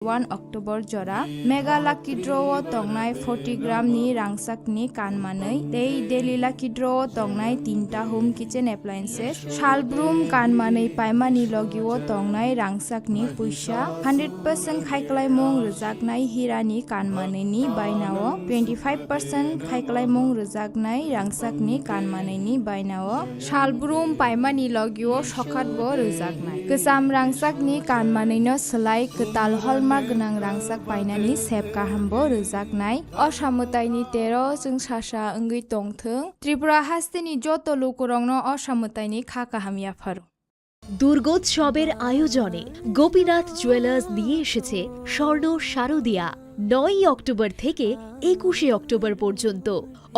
1 October jora mega lucky draw tongnai 40 gram ni rangsak ni kanmanai tei daily lucky draw tongnai 3ta home kitchen appliances shalbroom kanmanai paimani logiwo tongnai rangsak ni puisa 100% khaiklaimong rujaknai hirani kanmanai ni bainao 25% khaiklaimong rujaknai rangsak ni kanmanai ni bainao shalbroom paimani logiwo sokhatbo rujaknai kesam rangsak ni kanmanai no slai ketal hol gonang rangsak painani sep kahambo rujaknai asamutaini 13 jung sasa ongui tongthung Tripura hasteni joto lokorongno asamutaini kha kahamia faru দুর্গোৎসবের আয়োজনে Gopinath jewellers নিয়ে এসেছে স্বর্ণ শারদিয়া 9 October থেকে 21 October পর্যন্ত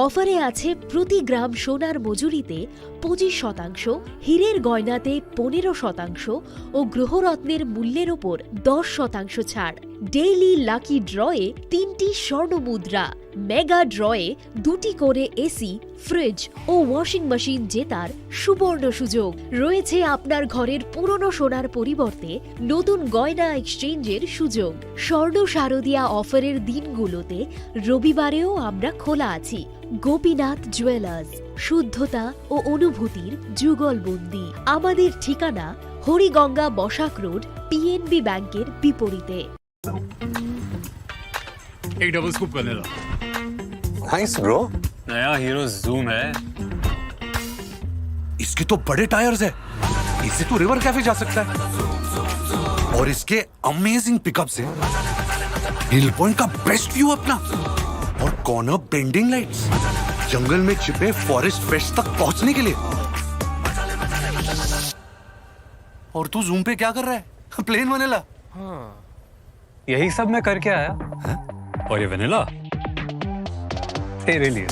অফারে আছে প্রতি গ্রাম সোনার মজুরিতে 25%, হীরের গয়নাতে 15% ও গ্রহরত্নের মূল্যের ওপর 10% ছাড়। ডেইলি লাকি ড্রয়ে 3টি স্বর্ণ মুদ্রা, মেগা ড্রয়ে 2টি করে এসি, ফ্রিজ ও ওয়াশিং মেশিন জেতার সুবর্ণ সুযোগ রয়েছে। আপনার ঘরের পুরনো সোনার পরিবর্তে নতুন গয়না এক্সচেঞ্জের সুযোগ। স্বর্ণ শারদিয়া অফারের দিনগুলোতে রবিবারেও আমরা খোলা আছি। গোপীনাথ জুয়েলার্স, শুদ্ধতা ও অনুভূতির যুগলবন্দি। আমাদের ঠিকানা হরিগঙ্গা বসাক রোড, পিএনবি ব্যাংকের বিপরীতে। एक double scoop vanilla. Nice bro. नया हीरो जूम है। इसके तो बड़े टायर्स है, इससे तो रिवर कैफे जा सकता है। और इसके अमेजिंग पिकअप से हिल पॉइंट का बेस्ट व्यू अपना, और कॉर्नर बेंडिंग लाइट्स, जंगल में छिपे फॉरेस्ट फेस्ट तक पहुंचने के लिए। और तू जूम पे क्या कर रहा है? Plain vanilla. हाँ, यही सब मैं करके आया। है? और ये वैनिला तेरे लिए।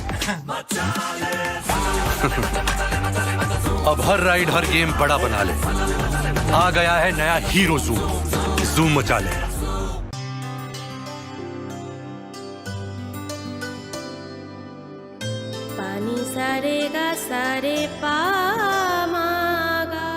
अब हर राइड हर गेम बड़ा बना ले। आ गया है नया हीरो जूम। जूम मचा ले। पानी सारे गा सारे पामागा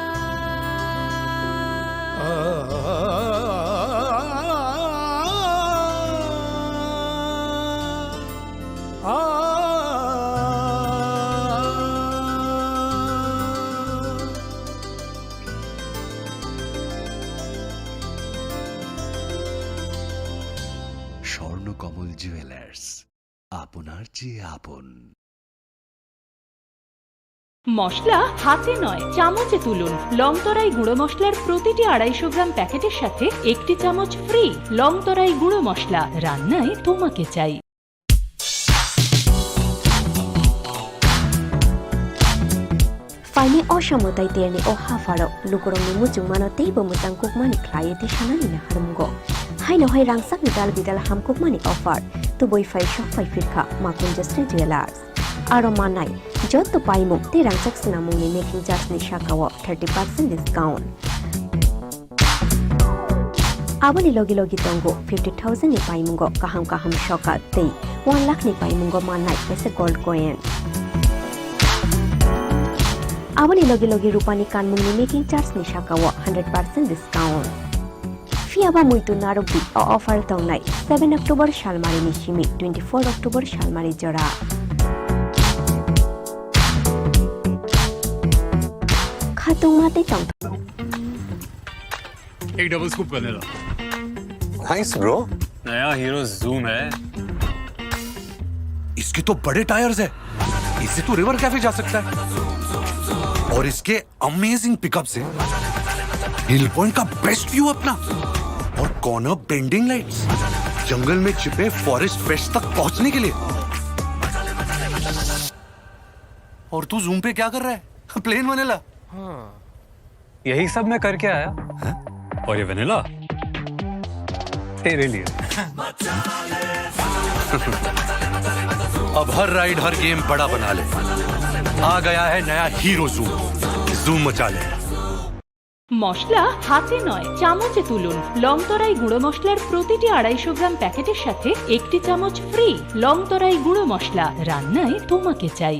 স্বর্ণকমল জুয়েলার্স, আপনার চেয়ে আপন। মশলা হাতে নয় চামচে তুলুন। লংতরাই গুঁড়ো মশলার প্রতিটি 250 গ্রাম প্যাকেটের সাথে 1টি চামচ ফ্রি। লংতরাই গুঁড়ো মশলা, রান্নায় তোমাকে চাই। Faini osamutai tiani o hafaro lukurong ni mujung mano teibo mutang kukmani klayeti sanani na harumgo. Haino hai rangsak bidal bidal ham kukmani offer tu boy fai shop fai firka makun just jewelers. Aro manai jotto paimu te rangsak sinamung ni making charge ni shakawo 30% discount. Abani logi logi tongo 50,000 ni paimungo kaham kaham shoka tei 1 lakh ni paimungo manai pese gold coin. Abani logi logi rupani kanmung ni making charge ni shakawo 100% discount. Fiaba muito narobi o offer tongnai 7 October shalmari ni shimi 24 October shalmari jora. Khatung mate tong. एक double scoop vanilla. Nice bro. नया hero zoom है। इसके तो बड़े tyres है, इससे तो river cafe जा सकता है। और इसके अमेजिंग पिकअप से हिल पॉइंट का बेस्ट व्यू अपना, और कॉर्नर बेंडिंग लाइट्स, जंगल में छिपे फॉरेस्ट फेस्ट तक पहुंचने के लिए। और तू जूम पे क्या कर रहा है? Plain vanilla. हाँ, यही सब मैं करके आया। है? और ये वैनिला तेरे लिए। अब हर राइड हर गेम बड़ा बना ले। आ गया है नया हीरो जूम। जूम मचा ले। মশলা হাতে নয় চামচে তুলুন। লংতরাই গুঁড়ো মশলার প্রতিটি 250 গ্রাম প্যাকেটের সাথে 1টি চামচ ফ্রি। লংতরাই গুঁড়ো মশলা, রান্নায় তোমাকে চাই।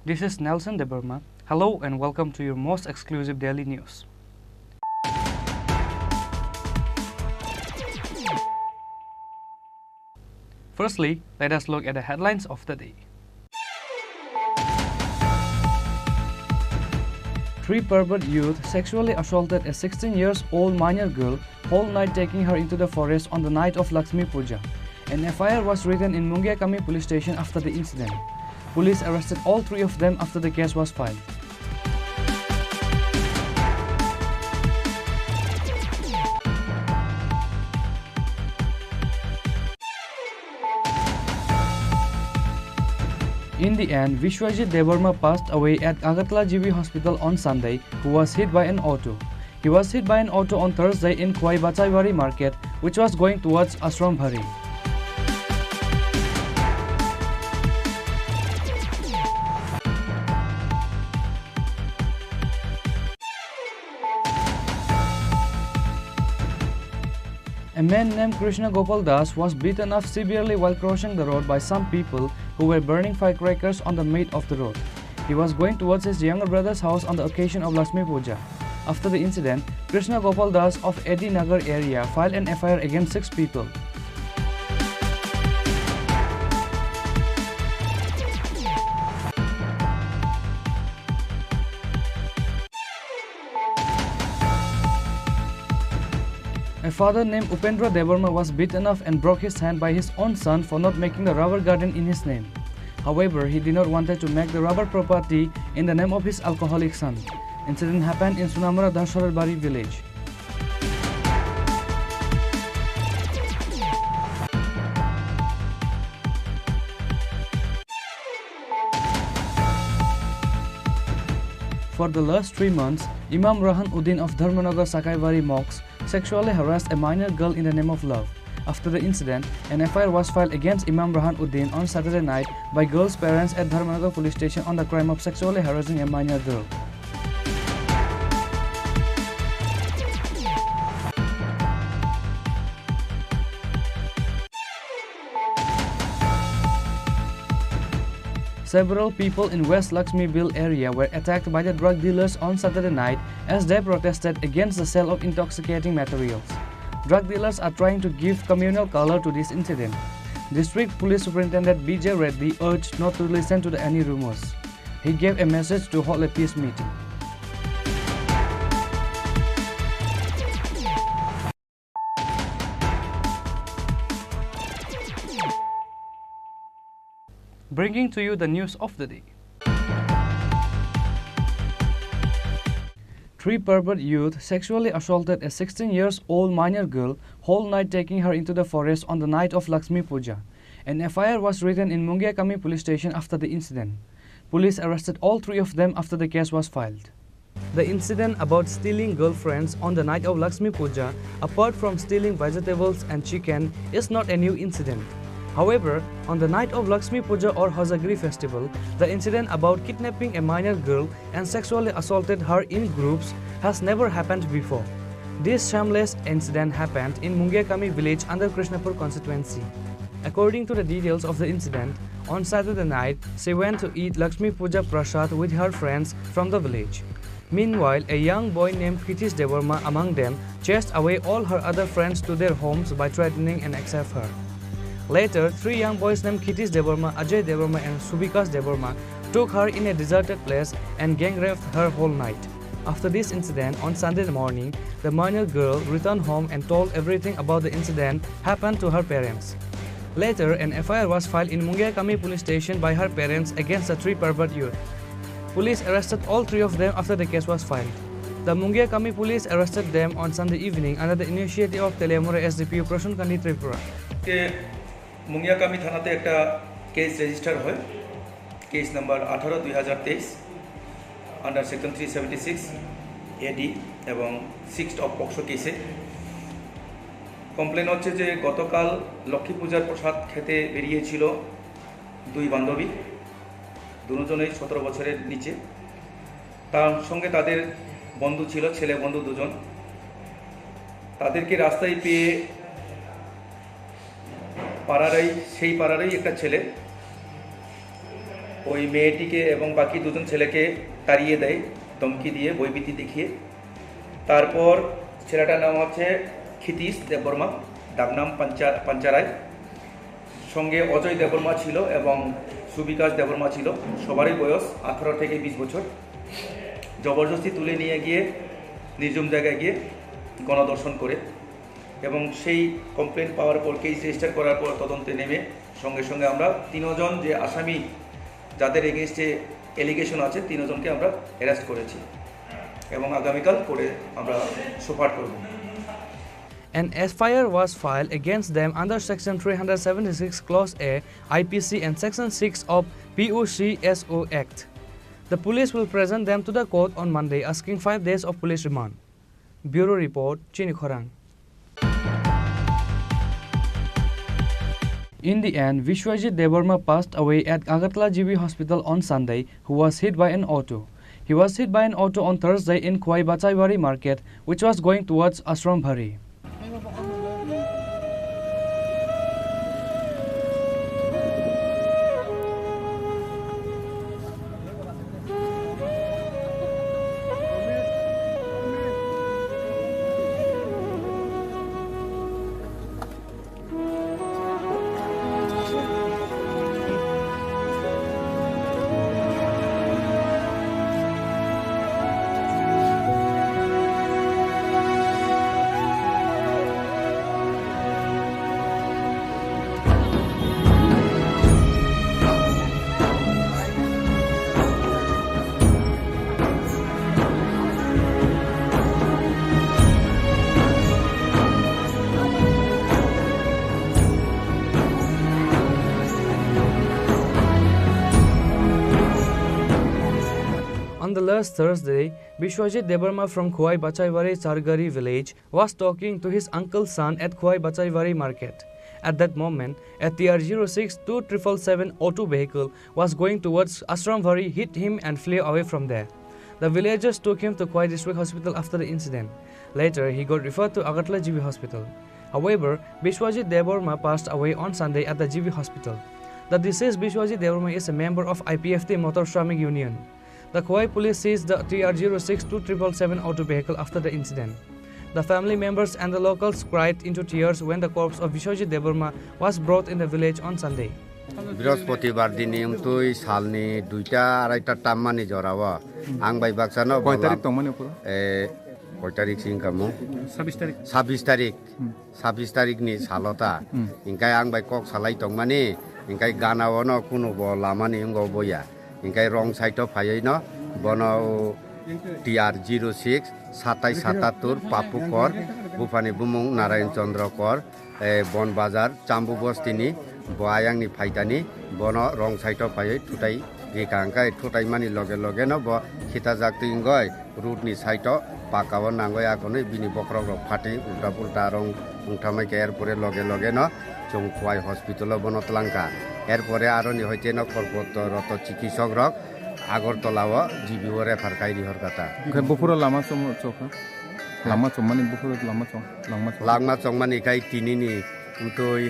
This is Nelson Deburma. Hello and welcome to your most exclusive daily news. Firstly, let us look at the headlines of the day. 3 pervert youth sexually assaulted a 16-year-old minor girl, whole night taking her into the forest on the night of Lakshmi Puja. An FIR was written in Mungiakami police station after the incident. Police arrested all 3 of them after the case was filed. In the end, Vishwajit Devarma passed away at Agartala GV Hospital on Sunday, who was hit by an auto. He was hit by an auto on Thursday in Kwai Bachaiwari market, which was going towards Ashram Bhari. A man named Krishna Gopal Das was beaten up severely while crossing the road by some people who were burning firecrackers on the mid of the road. He was going towards his younger brother's house on the occasion of Lakshmi Puja. After the incident, Krishna Gopal Das of Edi Nagar area filed an FIR against 6 people. A father named Upendra Devarma was beaten up and broke his hand by his own son for not making the rubber garden in his name. However, he did not want to make the rubber property in the name of his alcoholic son. Incident happened in Sunamara Dasharabari village. For the last 3 months, Imam Rahan Uddin of Dharmanagar Sakaivari mosque sexually harassed a minor girl in the name of love. After the incident, an FIR was filed against Imam Rahan Uddin on Saturday night by girl's parents at Dharmanagar police station on the crime of sexually harassing a minor girl. Several people in West Lakshmiville area were attacked by the drug dealers on Saturday night as they protested against the sale of intoxicating materials. Drug dealers are trying to give communal color to this incident. District Police Superintendent B.J. Reddy urged not to listen to any rumors. He gave a message to hold a peace meeting. Bringing to you the news of the day. 3 pervert youth sexually assaulted a 16-year-old minor girl, whole night taking her into the forest on the night of Lakshmi Puja. An FIR was written in Mungiakami police station after the incident. Police arrested all 3 of them after the case was filed. The incident about stealing girlfriends on the night of Lakshmi Puja, apart from stealing vegetables and chicken, is not a new incident. However, on the night of Lakshmi Puja or Hozagiri festival, the incident about kidnapping a minor girl and sexually assaulted her in groups has never happened before. This shameless incident happened in Mungiakami village under Krishnapur constituency. According to the details of the incident, on Saturday night, she went to eat Lakshmi Puja Prasad with her friends from the village. Meanwhile, a young boy named Kritish Devarma among them chased away all her other friends to their homes by threatening and accept her. Later, 3 young boys named Kritish Devarma, Ajay Devarma and Subikas Devarma took her in a deserted place and gang raped her whole night. After this incident, on Sunday morning, the minor girl returned home and told everything about the incident happened to her parents. Later, an FIR was filed in Mungiakami police station by her parents against the 3 pervert youth. Police arrested all 3 of them after the case was filed. The Mungiakami police arrested them on Sunday evening under the initiative of Telemore SDPO Chini Tripura. Mungiakami থানাতে একটা case register হয়, case number 18/2023 under section 376 এডি এবং 6 of POCSO কেসে। Complain হচ্ছে যে গতকাল লক্ষ্মী পূজার প্রসাদ খেতে বেরিয়েছিল 2 বান্ধবী, দুজনেই 17 বছরের নিচে। তার সঙ্গে তাদের বন্ধু ছিল, ছেলে বন্ধু 2 জন। তাদেরকে রাস্তায় পেয়ে সেই পাড়ারই একটা ছেলে ওই মেয়েটিকে এবং বাকি দুজন ছেলেকে তাড়িয়ে দেয় ধমকি দিয়ে, ভয়ভীতি দেখিয়ে। তারপর ছেলেটার নাম হচ্ছে ক্ষিতীশ দেববর্মা, ডাকনাম পাঞ্চারায়। সঙ্গে অজয় দেববর্মা ছিল এবং সুবিকাশ দেববর্মা ছিল। সবারই বয়স 18 থেকে 20 বছর। জবরদস্তি তুলে নিয়ে গিয়ে নির্জন জায়গায় গিয়ে গণধর্ষণ করে এবং সেই কমপ্লেন পাওয়ার পর কেস রেজিস্টার করার পর তদন্তে নেমে সঙ্গে সঙ্গে আমরা 3 জন যে আসামি যাদের এগেনস্টে এলিগেশন আছে 3 জনকে আমরা অ্যারেস্ট করেছি এবং আগামীকাল করে আমরা সুপার করব। An FIR was filed against them under Section 376 Clause A IPC and Section 6 of POCSO Act. The police will present them to the court on Monday, asking 5 days of police remand. Bureau Report, Chini Khorang. In the end, Vishwajit Debarma passed away at Agartala GB Hospital on Sunday, who was hit by an auto. He was hit by an auto on Thursday in Khwai Bachaiwari Market, which was going towards Ashram Bhari. On the last Thursday, Vishwajit Debarma from Khwai Bachaiwari Chargari village was talking to his uncle's son at Khwai Bachaiwari market. At that moment, a TR06 2777 auto vehicle was going towards Ashramvari, hit him and flew away from there. The villagers took him to Khwai District Hospital after the incident. Later, he got referred to Agartala GB Hospital. However, Vishwajit Debarma passed away on Sunday at the GB Hospital. The deceased Vishwajit Debarma is a member of IPFT Motor Shramik Union. The Khwai police seized the TR06 2777 auto vehicle after the incident. The family members and the locals cried into tears when the corpse of Vishwajit Debarma was brought in the village on Sunday. বৃহস্পতিবার দিনে তুই সালনি 2টা-2.5টা টাম্মানি জরাওয়া আং by বাক্সানো কয় তারিখ তমনে পুরো কয় তারিখ সিংকামু 26 তারিখ নি সালতা ইনকাই আং বাই কক সালাই তংমানি ইনকাই গানাওনো কুনো ব লামানি ইংগো বয়া ইনকাই রং সাইটো ফাইনো বনো TR06 2777 পাপু কর বুফানি বুমুং নারায়ণ চন্দ্র কর বন বাজার চাম্বু বস্তিনি বয়াংনি ফাইতানি বন রং সাইটো ফাই থুটাই রেকাংকাই থুটাই মানি লগে লগে ন ব খিতা জাকতি ইংগয় রুটনি সাইটো পাকাও নাঙ্গয় আকনে বিনি বক্রগ ফাটি উল্টা পুল্টা রং উংথামাই কে এরপরে লগে লগে ন চং খোয়াই হসপিটাল বনতলাঙ্কা এরপরে আরো নি হইতে ন কর্কটরত চিকিৎসক রক আগরতলাও জিবিও রেফার কাই রিহর কাতা বপুরা লামা চৌকা লামা চৌমানি বপুরা লামা চৌমানি কাই তিনিনি উন্তই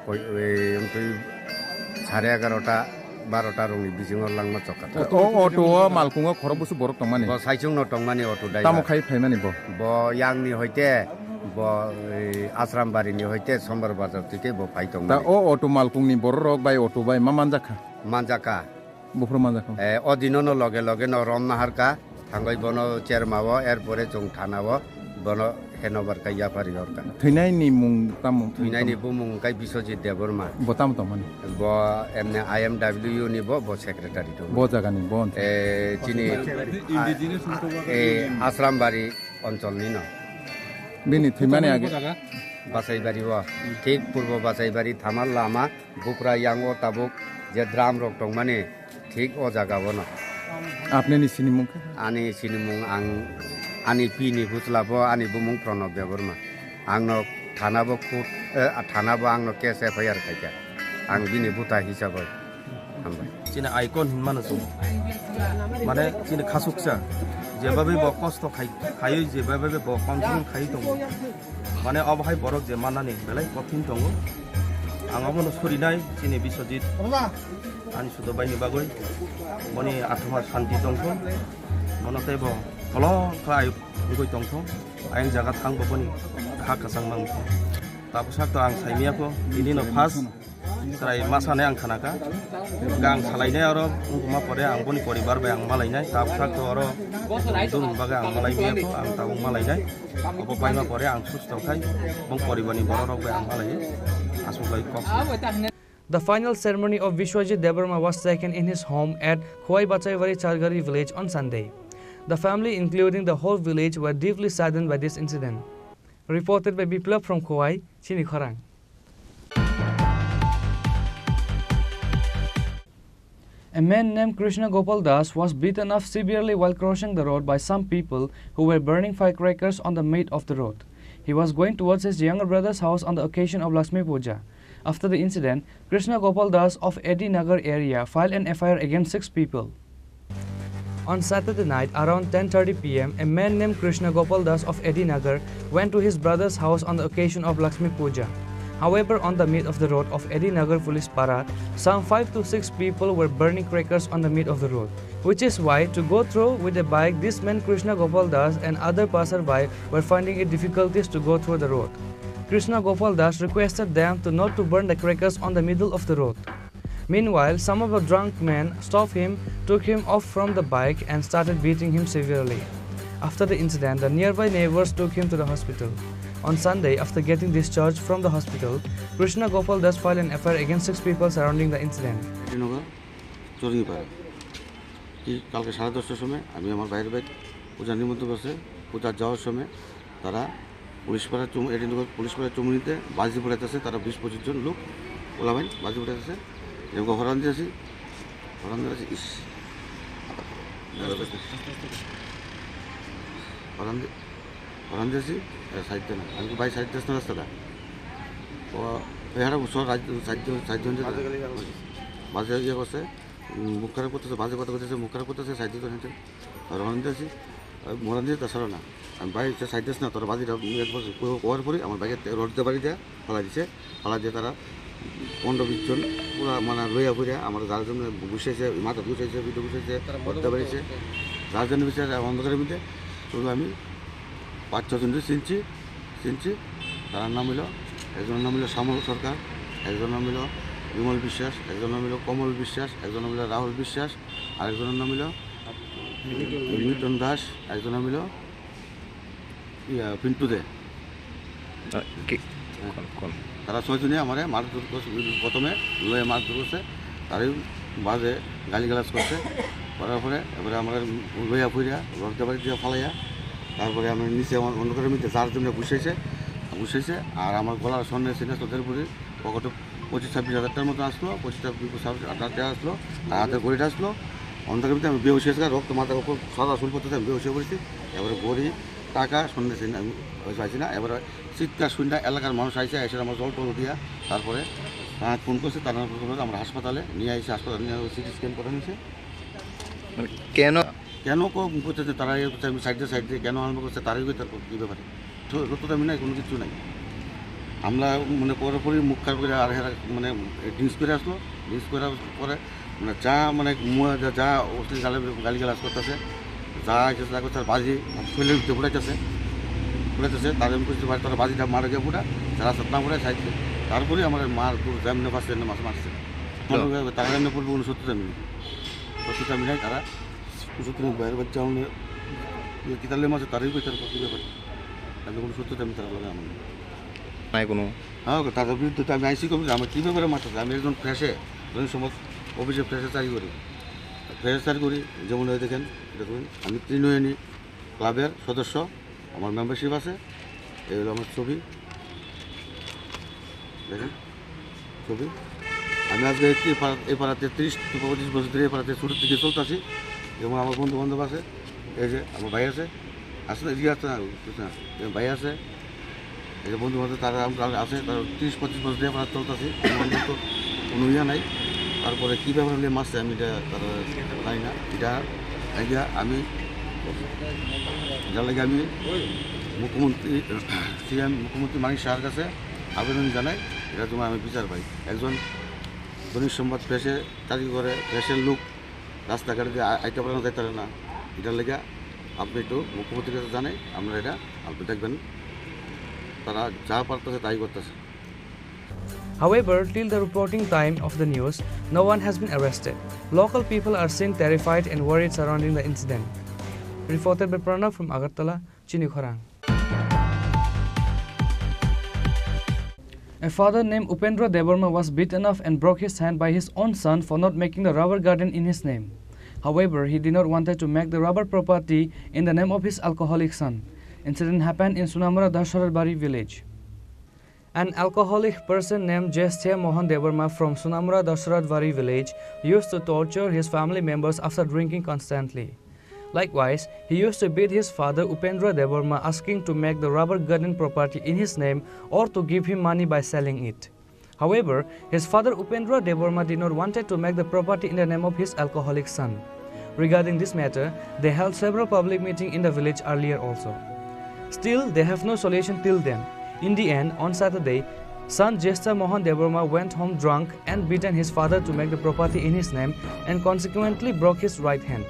11:30 12টা রঙি বিজিঙর লাংমা চকা ও অটো মালকুঙা খর বসু বরক তমানি ব সাইচুং ন টংমানি অটো ডাই তামো খাই ফাইমানি ব ইয়াংনি হইতে ব আশ্রামবাড়িনি হইতে সম্বর বাজার থেকে ব ফাইতং তা ও অটো মালকুংনি বড় রক বাই অটো বাই মানজাকা বপুরা মানজাকা অদিনন লগে লগে ন রম নাহারকা থাঙ্গই বন চেরমাও এরপরে চং থানাও বন হেনবার কাইয়া পারি হরকা থৈনাইনি মুং তামো থৈনাইনি বুমুং কাই বিশ্বজিৎ দেববর্মা বতাম তমানি ব এমনে IMW নি ব সেক্রেটারি তো ব জাগানি ব চিনি আশ্রামবাড়ি অঞ্চলনি ন বিনি থৈমানি আগে বাসাইবাড়ি ব ঠিক পূর্ব বাসাইবাড়ি থামাল লামা বুকরা ইয়াঙ্গো তাবুক যে দ্রাম রক দং মানে ঠিক ও জাগাবো ন আপনি নি সিনিমুং আনি সিনিমুং আং আনি পিনি বুতলাবো আনি বুমুং প্রণব দেববর্মা आंनो थानाबो कुट थानाबो आंनो केस FIR खाइया आं बिनि बुता हिसाबै हामबाय चिना आइकन हिनमानो जों माने चिना खासुकसा जेबाबै ब कष्ट खायो जेबाबै ब कन्ट्रोल खायो दङ माने अबहाय बरक जे मानानि बेलाय कठिन दङ आंबो सरिनाय चिनि Biswajit ani sudah bayi bagoi boni athma shanti tongthong monate bo kolo khai bigoi tongthong ayang jaga thang boni kha kasang mang tapos to ang saimia ko ini no first trai masane ang khanaka gang salainai aro ungma pore ang boni poribar bai ang malainai tapos to aro dun baga ang malai mia ko ang taung malainai obo paima pore ang susto khai bong poribani borok bai ang malai asu bai kok. The final ceremony of Vishwajit Debarma was taken in his home at Khowai Bachaivari Chargari village on Sunday. The family, including the whole village, were deeply saddened by this incident. Reported by Biplab from Khowai, Chini Khorang. A man named Krishna Gopal Das was beaten up severely while crossing the road by some people who were burning firecrackers on the mid of the road. He was going towards his younger brother's house on the occasion of Lakshmi Puja. After the incident, Krishna Gopal Das of Edi Nagar area filed an FIR against 6 people. On Saturday night around 10:30 p.m., a man named Krishna Gopal Das of Edi Nagar went to his brother's house on the occasion of Lakshmi Puja. However, on the mid of the road of Edi Nagar Police Para, some 5 to 6 people were burning crackers on the mid of the road, which is why to go through with a bike, this man Krishna Gopal Das and other passerby were finding it difficulties to go through the road. Krishna Gopal Das requested them to not to burn the crackers on the middle of the road. Meanwhile, some of the drunk men stopped him, took him off from the bike and started beating him severely. After the incident, the nearby neighbors took him to the hospital. On Sunday, after getting discharged from the hospital, Krishna Gopal Das filed an FIR against 6 people surrounding the incident. কালকে 10:30টার সময় আমি আমার বাইরে bike পূজা নিমন্ত্রণ করছে পূজা যাওয়ার সময় তারা পুলিশপাড়া পুলিশপাড়া চুমুনিতে বাজি পড়াইতেছে তারা 20-25 জন লোক ওলাবেন বাজি পড়াইতেছে এরকম হরান দিয়েছি ইস হরান দিয়েছি সাইড দেয় না আমি বাই সাইড দিয়েছ না রাস্তাটা ও এখানে সাইডজন বাজে ইয়ে করছে মুখ খারাপ করতেছে বাজে কথা করতেছে মুখ খারাপ করতেছে সাইড দিতে হেঁটে হরান দিয়েছি মরান দিয়ে তাছাড়া না আমি বাইক সাইড দিস না তোরা বাজিটা হওয়ার পরে আমার বাইকের রোডতে বাড়ি দেয় ফালা দিছে ফালা দিয়ে তারা 15-20 জন পুরা মানে লইয়া ঘুরে আমার যার জন্য বসেছে মাথা বসেছে ভিডিও বসেছে রোডতে বাড়িছে যার জন্য বিচারে অন্ধকারের মধ্যে শুধু আমি 5-6 জন চিনছি তার নাম হলো একজনের নাম হলো শ্যামল সরকার একজনের নাম হলো বিমল বিশ্বাস একজনের নাম হলো কমল বিশ্বাস একজনের নাম হলো রাহুল বিশ্বাস আরেকজনের নাম হলো মিটন দাস একজন নাম হলো পিন্টু দে তারা 6 জনে আমার মারধর করছে প্রথমে লয়ে মারধর করছে তারই বাজে গালিগালাজ করছে করার পরে এবারে আমার লইয়া ফুইয়া রক্ত বাড়ি দিয়ে ফালাইয়া তারপরে আমি নিচে আমার অন্ধকারের মধ্যে যার জন্য বসেছে আর আমার গলার স্বর্ণের সিনে তোদের পরে পকেটে 25-26 হাজার টাকার মতো আসলো 25-28 টাকা আসলো আর হাতের ঘড়িটা আসলো অন্ধকারের মধ্যে আমি বেউসে এসে রক্ত মাথা ওপর সাদা শুল করতে আমি বেউসে পড়েছি এবারে ঘড়ি টাকা সন্ধ্যে সিনে আমি পাইছি না এবারে চিৎকার শুনে এলাকার মানুষ আইসে এসে আমার জল টল দিয়া তারপরে ফোন করছে তারা আমরা হাসপাতালে নিয়ে এসে হাসপাতালে নিয়ে সিটি স্ক্যান করে নিয়েছে কেন করতেছে তারা সাইড দিয়ে কেন আরম্ভ করছে তারাই তার কী ব্যাপারে সত্যতা আমি নাই কোনো কিছু নাই আমরা মানে পুরোপুরি মুখ খারাপ করে আর মানে ড্রিঙ্কস করে আসলো ড্রিঙ্কস করার পরে মানে যা অশ্লীল গালিগালাজ করতেছে যা যা করছে বাজি শরীরের ভিতরে ফুটাইতেছে তার আমি করতে পারি তারা বাজিটা মারা গিয়ে ফুটা যারা সত্না ফুটাই সাইডে তারপরে আমার মার যেমনি পাচ্ছে মাছ মারছে তারা এমনি পড়বে কোনো সত্যতা আমি নাই তারা সত্যি বাইরের বাচ্চা আমাদের কিতালের মাঝে তারাই তার কী ব্যাপার তাদের কোনো সত্যতা আমি তারা লাগে আমার নাই কোনো হ্যাঁ তাদের বিরুদ্ধে তো আমি আইসি করি আমার কী ব্যাপারে মারতেছে আমি একজন ফ্রেশে যখন সময় অফিসে ফ্রেশে চাকরি করি যেমন দেখেন দেখুন আমি ত্রিনয়নী ক্লাবের সদস্য আমার মেম্বারশিপ আছে এই হলো আমার ছবি দেখেন ছবি আমি আজকে এই পাড়াতে 30-25 বছর ধরে এই পাড়াতে ছোটোর থেকে চলতেছি এবং আমার বন্ধু বান্ধব আছে এই যে আমার ভাই আছে আসলে এদিকে আসছে না ভাই আছে এই যে বন্ধু বান্ধব তারা আছে তারা 30-25 বছর ধরে পাড়া চলতেছি আমাদের তো কোনো ইয়ে নাই তারপরে কী ব্যাপার হলে মারছে আমি এটা তারা জানি না এটা আমি যার লাগে আমি মুখ্যমন্ত্রী মানিক শাহের কাছে আবেদন জানাই এটা তোমার আমি বিচার পাই একজন দৈনিক সংবাদ প্রেসে চাকরি করে, প্রেসের লোক রাস্তাঘাটে দিয়ে আইতে পারে না, যাইতে পারে না। এটার লেগে আপনি একটু মুখ্যমন্ত্রীর কাছে জানাই, আপনারা এটা আপনি দেখবেন, তারা যা পারতেছে তাই করতেছে। However, till the reporting time of the news, no one has been arrested. Local people are seen terrified and worried surrounding the incident. Reported by Pranav from Agartala, Chini Khorang. A father named Upendra Devarma was beaten up and broke his hand by his own son for not making the rubber garden in his name. However, he did not want to make the rubber property in the name of his alcoholic son. Incident happened in Sunamura Dasharadbari village. An alcoholic person named Chini Khorang Tripura from Sunamura Dasharadbari village used to torture his family members after drinking constantly. Likewise, he used to beat his father Upendra Devarma, asking to make the rubber garden property in his name or to give him money by selling it. However, his father Upendra Devarma did not want to make the property in the name of his alcoholic son. Regarding this matter, they held several public meetings in the village earlier also. Still, they have no solution till then. In the end, on Saturday, son Chini Khorang Tripura went home drunk and beaten his father to make the property in his name and consequently broke his right hand.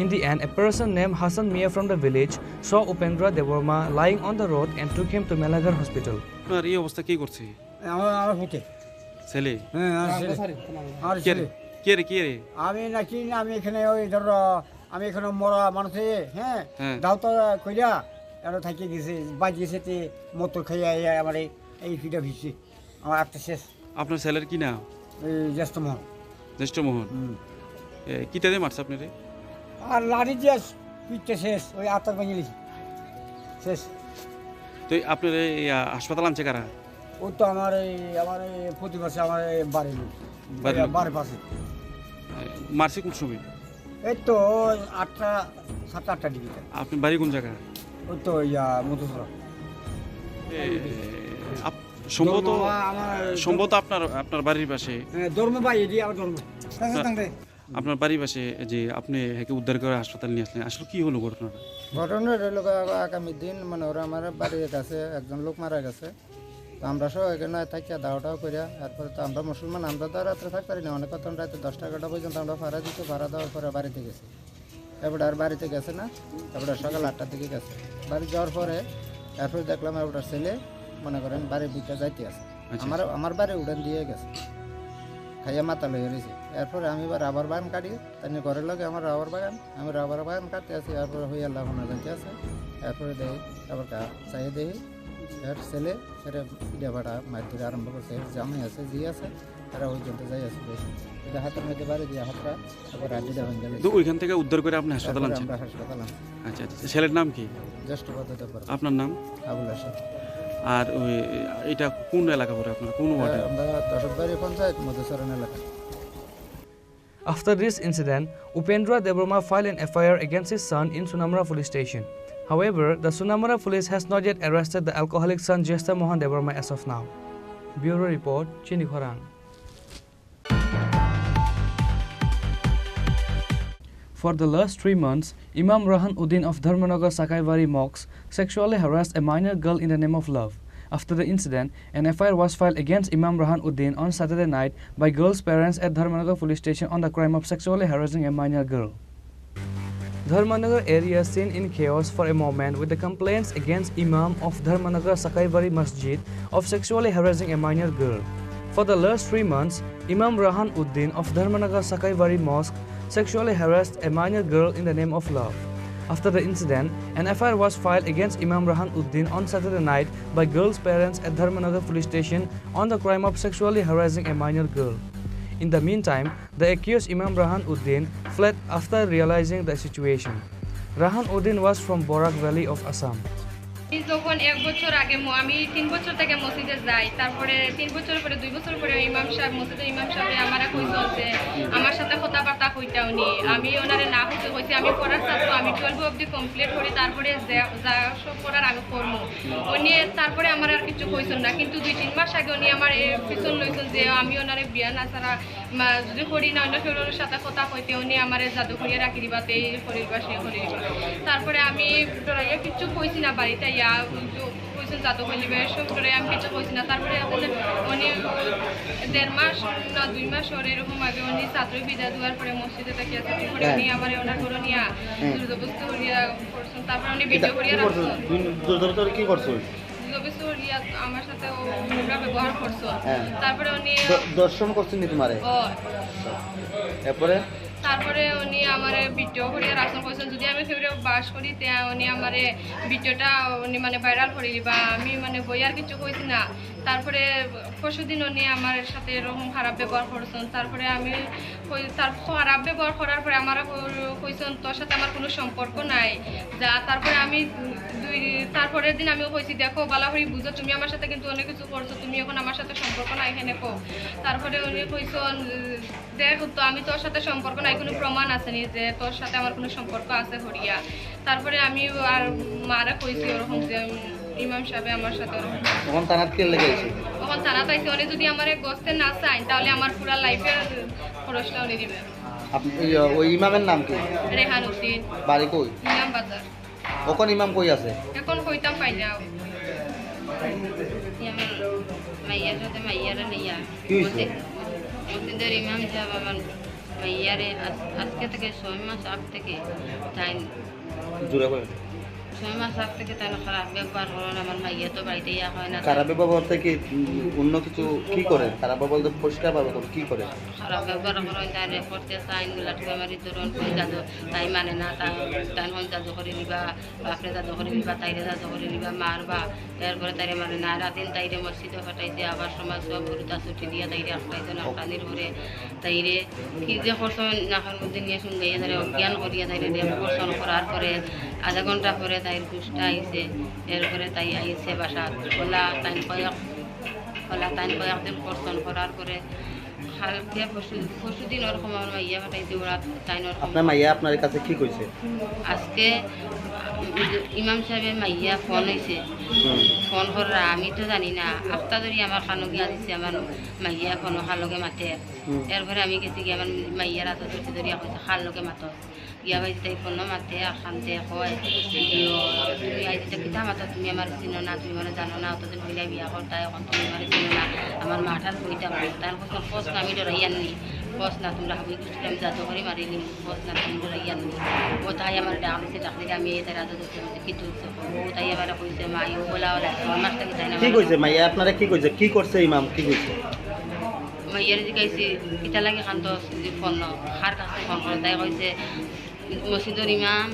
In the end, a person named Hassan Mia from the village saw Upendra Devarma lying on the road and took him to Melagar hospital. আপনার এই অবস্থা কি করছে? আমার হতে ছেলে? হ্যাঁ আর ছেলে কে রে? আমি নাকি আমি এখানে ওই ধর আমি এখানে মরা মানুষে হ্যাঁ দাওতা কইরা এর থাকি গেছে বাজিয়েছে মতো খাইয়া আমার এই ফিটা ভিজছে আমার একটা শেষ। আপনার ছেলের কি নাম? এই জ্যেষ্ঠ মোহন। কিতাতে মারছে আপনারে? আর লাড়ি দিয়ে পিঠটা শেষ, ওই আত্মার ভেঙে লিখি শেষ। তো আপনার হাসপাতাল আনছে কারা? ওই তো আমার প্রতি মাসে আমার বাড়ির পাশে। মারছে কোন সময়? এই তো 7-8টা দিকে। আপনার বাড়ি কোন জায়গা? ওই তো মধুসরা। সম্ভবত আপনার বাড়ির পাশে ধর্ম ভাই এটি আমার ধর্ম। আপনার বাড়ির পাশে যে আপনি একে উদ্ধার করে হাসপাতাল নিয়ে আসলেন, আসলে কি হলো ঘটনাটা? ঘটনা হলো আগামী দিন মানে ওরা আমার বাড়ির কাছে একজন লোক মারা গেছে, তো আমরা সব এখানে থাকিয়া দাওয়াটাও করিয়া এরপরে তো আমরা মুসলমান, আমরা তো রাত্রে থাকতে পারি না, অনেক কত রাতে 10টা-11টা পর্যন্ত আমরা ভাড়া দিতে, ভাড়া দেওয়ার পরে বাড়িতে গেছি। এবার আর বাড়িতে গেছে না, তারপরে সকাল 8টার দিকে গেছে। বাড়ি যাওয়ার পরে এরপরে দেখলাম ওটার ছেলে মনে করেন বাড়ির দিকে যাইতে আছে, আমার বাড়ি উড়ান দিয়ে গেছে, খাইয়া মাথা লইয়া রয়েছে। এরপরে আমি এবার রাবার বাগান কাটি, তাই ঘরের লগে আমার রাবার বাগান, আমি রাবার বাগান কাটতে আছি। এরপরে হইয়া লাগানো যাইতে আছে। এরপরে দেখি তারপর চাইয়ে দেখি এর ছেলে সেটা পিঠা ভাড়া মাছ ধরে আরম্ভ করছে, জামাই আছে জি আছে, তারা ওই জন্য যাই আছে বেশি এটা হাতের মধ্যে বাড়ি দিয়ে হাতটা তারপর রাজ্যটা ভেঙে গেল। ওইখান থেকে উদ্ধার করে আপনি হাসপাতাল আনছেন? হাসপাতাল আনছি। আচ্ছা, ছেলের নাম কি? জ্যেষ্ঠ পদ্ধতি। আপনার নাম? আবুল হাসান। আর ওই এটা কোন এলাকা পড়ে আপনার, কোন ওয়ার্ডে? আমরা দশবাড়ি পঞ্চায়েত মধুচরণ এলাকা। After this incident, Upendra Devarma filed an FIR against his son in Sunamura police station. However, the Sunamura police has not yet arrested the alcoholic son Chini Khorang Tripura as of now. Bureau Report, Chini Khorang. For the last 3 months, Imam Rahan Uddin of Dharmanagar Sakaivari Mosque sexually harassed a minor girl in the name of love. After the incident, an FIR was filed against Imam Rahan Uddin on Saturday night by girl's parents at Dharmanagar police station on the crime of sexually harassing a minor girl. Dharmanagar area seen in chaos for a moment with the complaints against Imam of Dharmanagar Sakaivari Masjid of sexually harassing a minor girl. For the last 3 months, Imam Rahan Uddin of Dharmanagar Sakaivari Mosque sexually harassed a minor girl in the name of love. After the incident, an FIR was filed against Imam Rahan Uddin on Saturday night by girl's parents at Dharmanagar police station on the crime of sexually harassing a minor girl. In the meantime, the accused Imam Rahan Uddin fled after realizing the situation. Rahan Uddin was from Borak Valley of Assam. যখন 1 বছর আগে আমি 3 বছর থেকে মসজিদে যাই, তারপরে 3 বছর পরে 2 বছর পরে মসজিদের ইমাম সাহেব আমারে কইছে যে আমার সাথে কথাবার্তা কইতাও নি, আমি ওনারে না কইছি আমি পড়ার ছাত্র, আমি 12 অবধি কমপ্লিট করি, তারপরে যা সব পড়ার আগে করব উনি, তারপরে আমার আর কিছু কইছেন না। কিন্তু 2-3 মাস আগে উনি আমার পিছন লইছেন যে আমি ওনারে বিয়া না ছাড়া যদি করি না অন্য কেউ সাথে কথা কইতে উনি আমার জাদু করিয়া রাখি দিবাতে এই শরীর বা সে শরীর। তারপরে আমি ডরাইয়া কিছু কইছি না বাড়িতে, কইছেন জাদু করলিবে এসব করে আমি কিছু কইছি না। তারপরে উনি 1.5 মাস না 2 মাস ওর এরকম আগে উনি ছাত্র বিদায় দেওয়ার পরে মসজিদে থেকে আছে পরে উনি আমার ওনার ঘরে নিয়ে দুর্দবস্ত করিয়া করছেন। তারপরে উনি ভিডিও করিয়া রাখছেন। দুর্দবস্ত কি করছো? দুর্দবস্ত করিয়া আমার সাথে ও নোংরা ব্যবহার করছো। তারপরে উনি দর্শন করছেন নি তোমারে? এরপরে তারপরে উনি আমার ভিডিও করিয়া রাখছেন কইছেন যদি আমি ফেব্রে বাস করি তে উনি আমার ভিডিওটা উনি মানে ভাইরাল করে দিবা। আমি মানে বই আর কিছু কইছি না। তারপরে পরশুদিন উনি আমার সাথে এরকম খারাপ ব্যবহার করছেন। তারপরে আমি তার খারাপ ব্যবহার করার পরে আমার কইছেন তোর সাথে আমার কোনো সম্পর্ক নাই যা। তারপরে আমি তারপরের দিন আমিও কইছি দেখো বালাহরি বুঝো তুমি আমার সাথে কিন্তু অনেক কিছু করছো, তুমি এখন আমার সাথে সম্পর্ক নাই এখানে কো। তারপরে উনি কইছেন দেখ তো আমি তোর সাথে সম্পর্ক নাই, কোনো প্রমাণ আছে নি যে তোর সাথে আমার কোনো সম্পর্ক আছে হরিয়া। তারপরে আমি আর মারা কইছি ওরকম যে ইমাম সাহেব আমার সাথে ওরকম। তখন থানাত কে লেগেছে? তখন থানা তাইছে উনি যদি আমার গোস্তে না চাই তাহলে আমার পুরো লাইফের খরচটা উনি দিবে। আপনি ওই ইমামের নাম কি? রেহান উদ্দিন। বাড়ি কই? ইমাম বাজার। কখন ইমাম কই আছে? এখন কইতাম পাই যাও মাইয়ার সাথে মাইয়ারে নিয়া মসজিদের ইমাম সাহেব আমার মাইয়ারে আজকে থেকে 6 মাস আগ থেকে তাই জোরে কই 6 মাস আগ থেকে তাই খারাপ ব্যবহার করেন। আমার মাইয়া তো বাড়িতে ইয়া হয় না। খারাপ ব্যবহার থেকে অন্য কিছু কি করে? খারাপ ব্যবহার বলতে পরিষ্কার ভাবে কি করে? খারাপ ব্যবহার করেন তাই করতে চাইন গুলা ঠুকে মারি ধরুন জাদু তাই মানে না তাই হন জাদু করে নিবা বাপরে জাদু করে নিবা তাইরে জাদু করে নিবা মারবা। এরপরে তাইরে মানে না রাতিন তাইরে মসজিদে ফাটাইছে আবার সমাজ সব গুরুতা ছুটি দিয়া তাইরে আসলাইছে না কানির ঘরে তাইরে কি যে করছেন নাখার মধ্যে নিয়ে শুনবে তাইরে অজ্ঞান করিয়া তাইরে পছন্দ করার পরে আধা ঘন্টা পরে তাইর কুষ্টা আইছে। এরপরে তাই আইছে বাসা খোলা তাই কয়েকদিন পছন্দ করার পরে হালকে পরশুদিন ওরকম আমার মাইয়া ফাটাইছে ওরা তাই। আপনার মাইয়া আপনার কাছে কি কইছে? আজকে ইমাম সাহেবের মাইয়া ফোন হয়েছে, ফোন করা আমি তো জানি না। আস্তা ধরি আমার খানো গিয়া দিচ্ছে আমার মাইয়া এখনো খালকে মাতে। এরপরে আমি গেছি গিয়ে আমার মাইয়ার হাতে ধরতে ধরিয়া কইছে খালকে মাতো গিয়া ভাই তাই ফোন মাতে খানতে কয় তুমি আইতে কিতা মাতো তুমি আমার চিনো না, তুমি মানে জানো না, অতদিন হইলে বিয়া করতা এখন তুমি আমার চিনো না। আমার মাঠার বইটা তার কথা ফস না আমি ডরাই আননি ফস না তোমরা হাবি কিছু আমি জাদু করে মারিনি ফস না তুমি ডরাই আননি। ও তাই আমার ডাকছে ডাকলে আমি এই তারা ধরতে কি তুলছে ও তাই আবার কইছে মা ইউ বলা বলা 6 মাস থেকে তাই না। কি কইছে মাইয়া আপনারা? কি কইছে? কি করছে ইমাম? কি কইছে? মাইয়ার জিগাইছে কিতা লাগে খান্ত ফোন হার কাছে ফোন করে তাই কইছে মসজিদের ইমাম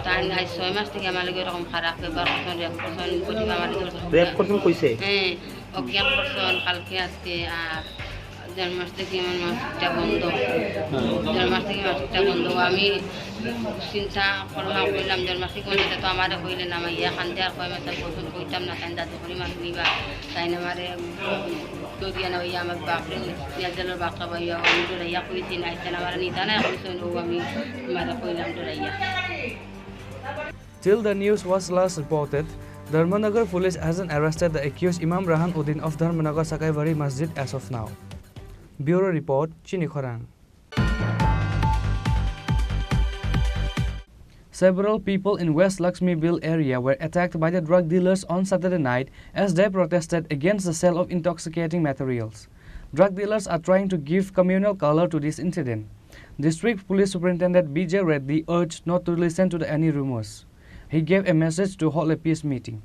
তাই 6 মাস থেকে আমার লগে এরকম খারাপ ব্যবহার করছেন রেপ করছেন প্রতিভা আমার রেপ করছেন কইছে? হ্যাঁ অজ্ঞান করছেন কালকে আজকে। আর 1.5 মাস থেকে আমার মাসটা বন্ধ, 1.5 মাস থেকে মাসটা বন্ধ। আমি চিন্তা করলাম 1.5 মাস থেকে বন্ধ তো আমার কইলে না মাইয়া খান্তে আর কয় মাস পছন্দ কইতাম না তাই দাদু করে মাছ নিবা তাই না আমারে দরিয়া না হইয়া আমার বাপরে পেঁয়াজের বাঁকা বাইয়া আমি ডরাইয়া কইছি না তাই আমার নিতা না কইছেন ও আমি মারা কইলাম ডরাইয়া। Till the news was last reported, Dharmanagar police hasn't arrested the accused Imam Rehan Uddin of Dharmanagar Sakaivari Masjid as of now. Bureau Report, Chini Khorang. Several people in West Lakshmiville area were attacked by the drug dealers on Saturday night as they protested against the sale of intoxicating materials. Drug dealers are trying to give communal color to this incident. District Police Superintendent B.J. Reddy urged not to listen to any rumors. He gave a message to hold a peace meeting.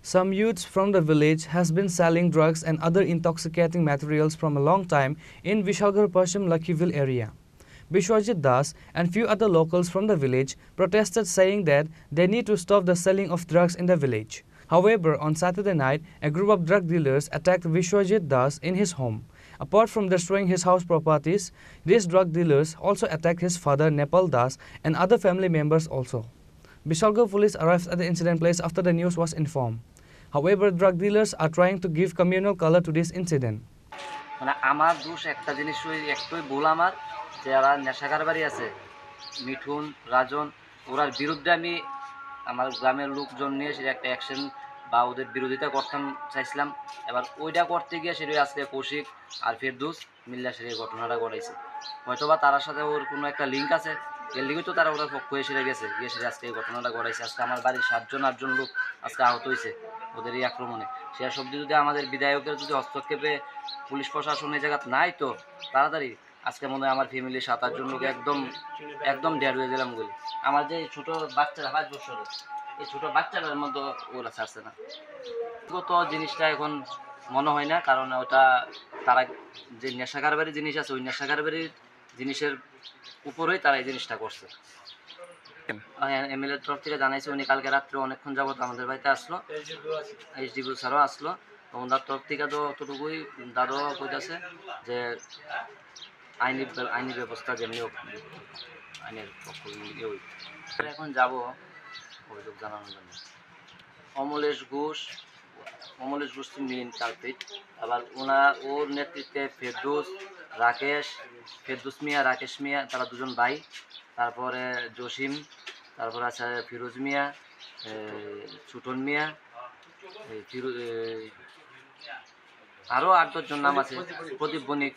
Some youths from the village has been selling drugs and other intoxicating materials from a long time in Vishalgarh Pashchim Lakhival area. Bishwajit Das and few other locals from the village protested saying that they need to stop the selling of drugs in the village. However, on Saturday night, a group of drug dealers attacked Bishwajit Das in his home. Apart from destroying his house properties, these drug dealers also attacked his father Nepal Das and other family members also. Bishalgarh police arrived at the incident place after the news was informed. However, drug dealers are trying to give communal color to this incident. মানে আমার দোষ একটা জিনিস একটাই ভুল আমার যে যারা নেশাগার বাড়ি আছে মিঠুন রাজন ওরার বিরুদ্ধে আমি আমার গ্রামের লোকজন নিয়ে সেটা একটা অ্যাকশন বা ওদের বিরোধিতা করতাম চাইছিলাম। এবার ওইটা করতে গিয়ে সেটা আজকে কৌশিক আর ফেরদৌস মিল্লা সেই ঘটনাটা ঘটাইছে। হয়তোবা তার সাথে ওর কোনো একটা লিঙ্ক আছে এর লিগে তো তারা ওরা পক্ষ এসে গেছে আজকে এই ঘটনাটা ঘটাইছে। আজকে আমার বাড়ির 7-8 লোক আজকে আহত হয়েছে ওদের এই আক্রমণে। শেষ অবধি যদি আমাদের বিধায়কের যদি হস্তক্ষেপে পুলিশ প্রশাসন এই জায়গা নাই তো তাড়াতাড়ি আজকে মনে হয় আমার ফ্যামিলির 7-8 লোক একদম ডেড হয়ে গেলাম বলে। আমার যে ছোট বাচ্চারা 5 বছরের এই ছোট বাচ্চাটার মধ্যে ওরা ছাড়ছে না। তো জিনিসটা এখন মনে হয় না, কারণ ওটা তারা যে নেশাকারবারি জিনিস আছে ওই নেশাকারবারির জিনিসের উপরেই তারা এই জিনিসটা করছে। এমএলএর তরফ থেকে জানাইছে উনি কালকে রাত্রে অনেকক্ষণ যাবত আমাদের বাড়িতে আসলো, এইচডিবিও স্যারও আসলো। তো ওনার তরফ থেকে তো অতটুকুই দাদু কইতাছে যে আইনি ব্যবস্থা যেমনি আইনের পক্ষ এখন যাব অভিযোগ জানানোর জন্য। Amalesh Ghosh main culprit. আবার ওর নেতৃত্বে ফেরদৌস মিয়া, রাকেশ মিয়া, তারা দুজন ভাই। তারপরে জসিম, তারপর আছে ফিরোজ মিয়া, ছুটন মিয়া, আরও 8-10 জন নাম আছে, প্রদীপ বণিক,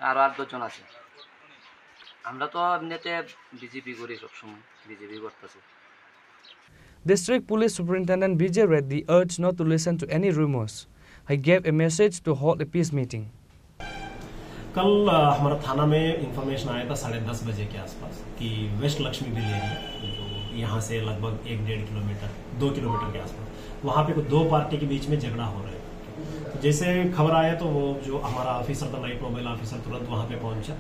আরও 8-10 জন আছে। আমরা তো এমনিতে বিজেপি করি, সবসময় বিজেপি করতেছে। District Police Superintendent B.J. Reddy urged not to listen to any rumors. He gave a message to hold a peace meeting. कल हमारा थाना में इंफॉर्मेशन आया था 10:30 बजे के आसपास कि वेस्ट लक्ष्मी बिल एरिया जो यहाँ से लगभग 1-1.5 किलोमीटर 2 किलोमीटर के आसपास वहाँ पे 2 पार्टी के बीच में झगड़ा हो रहा है। तो जैसे खबर आया तो वो जो हमारा ऑफिसर था, नाइट मोबाइल ऑफिसर, तुरंत वहाँ पे पहुँचा।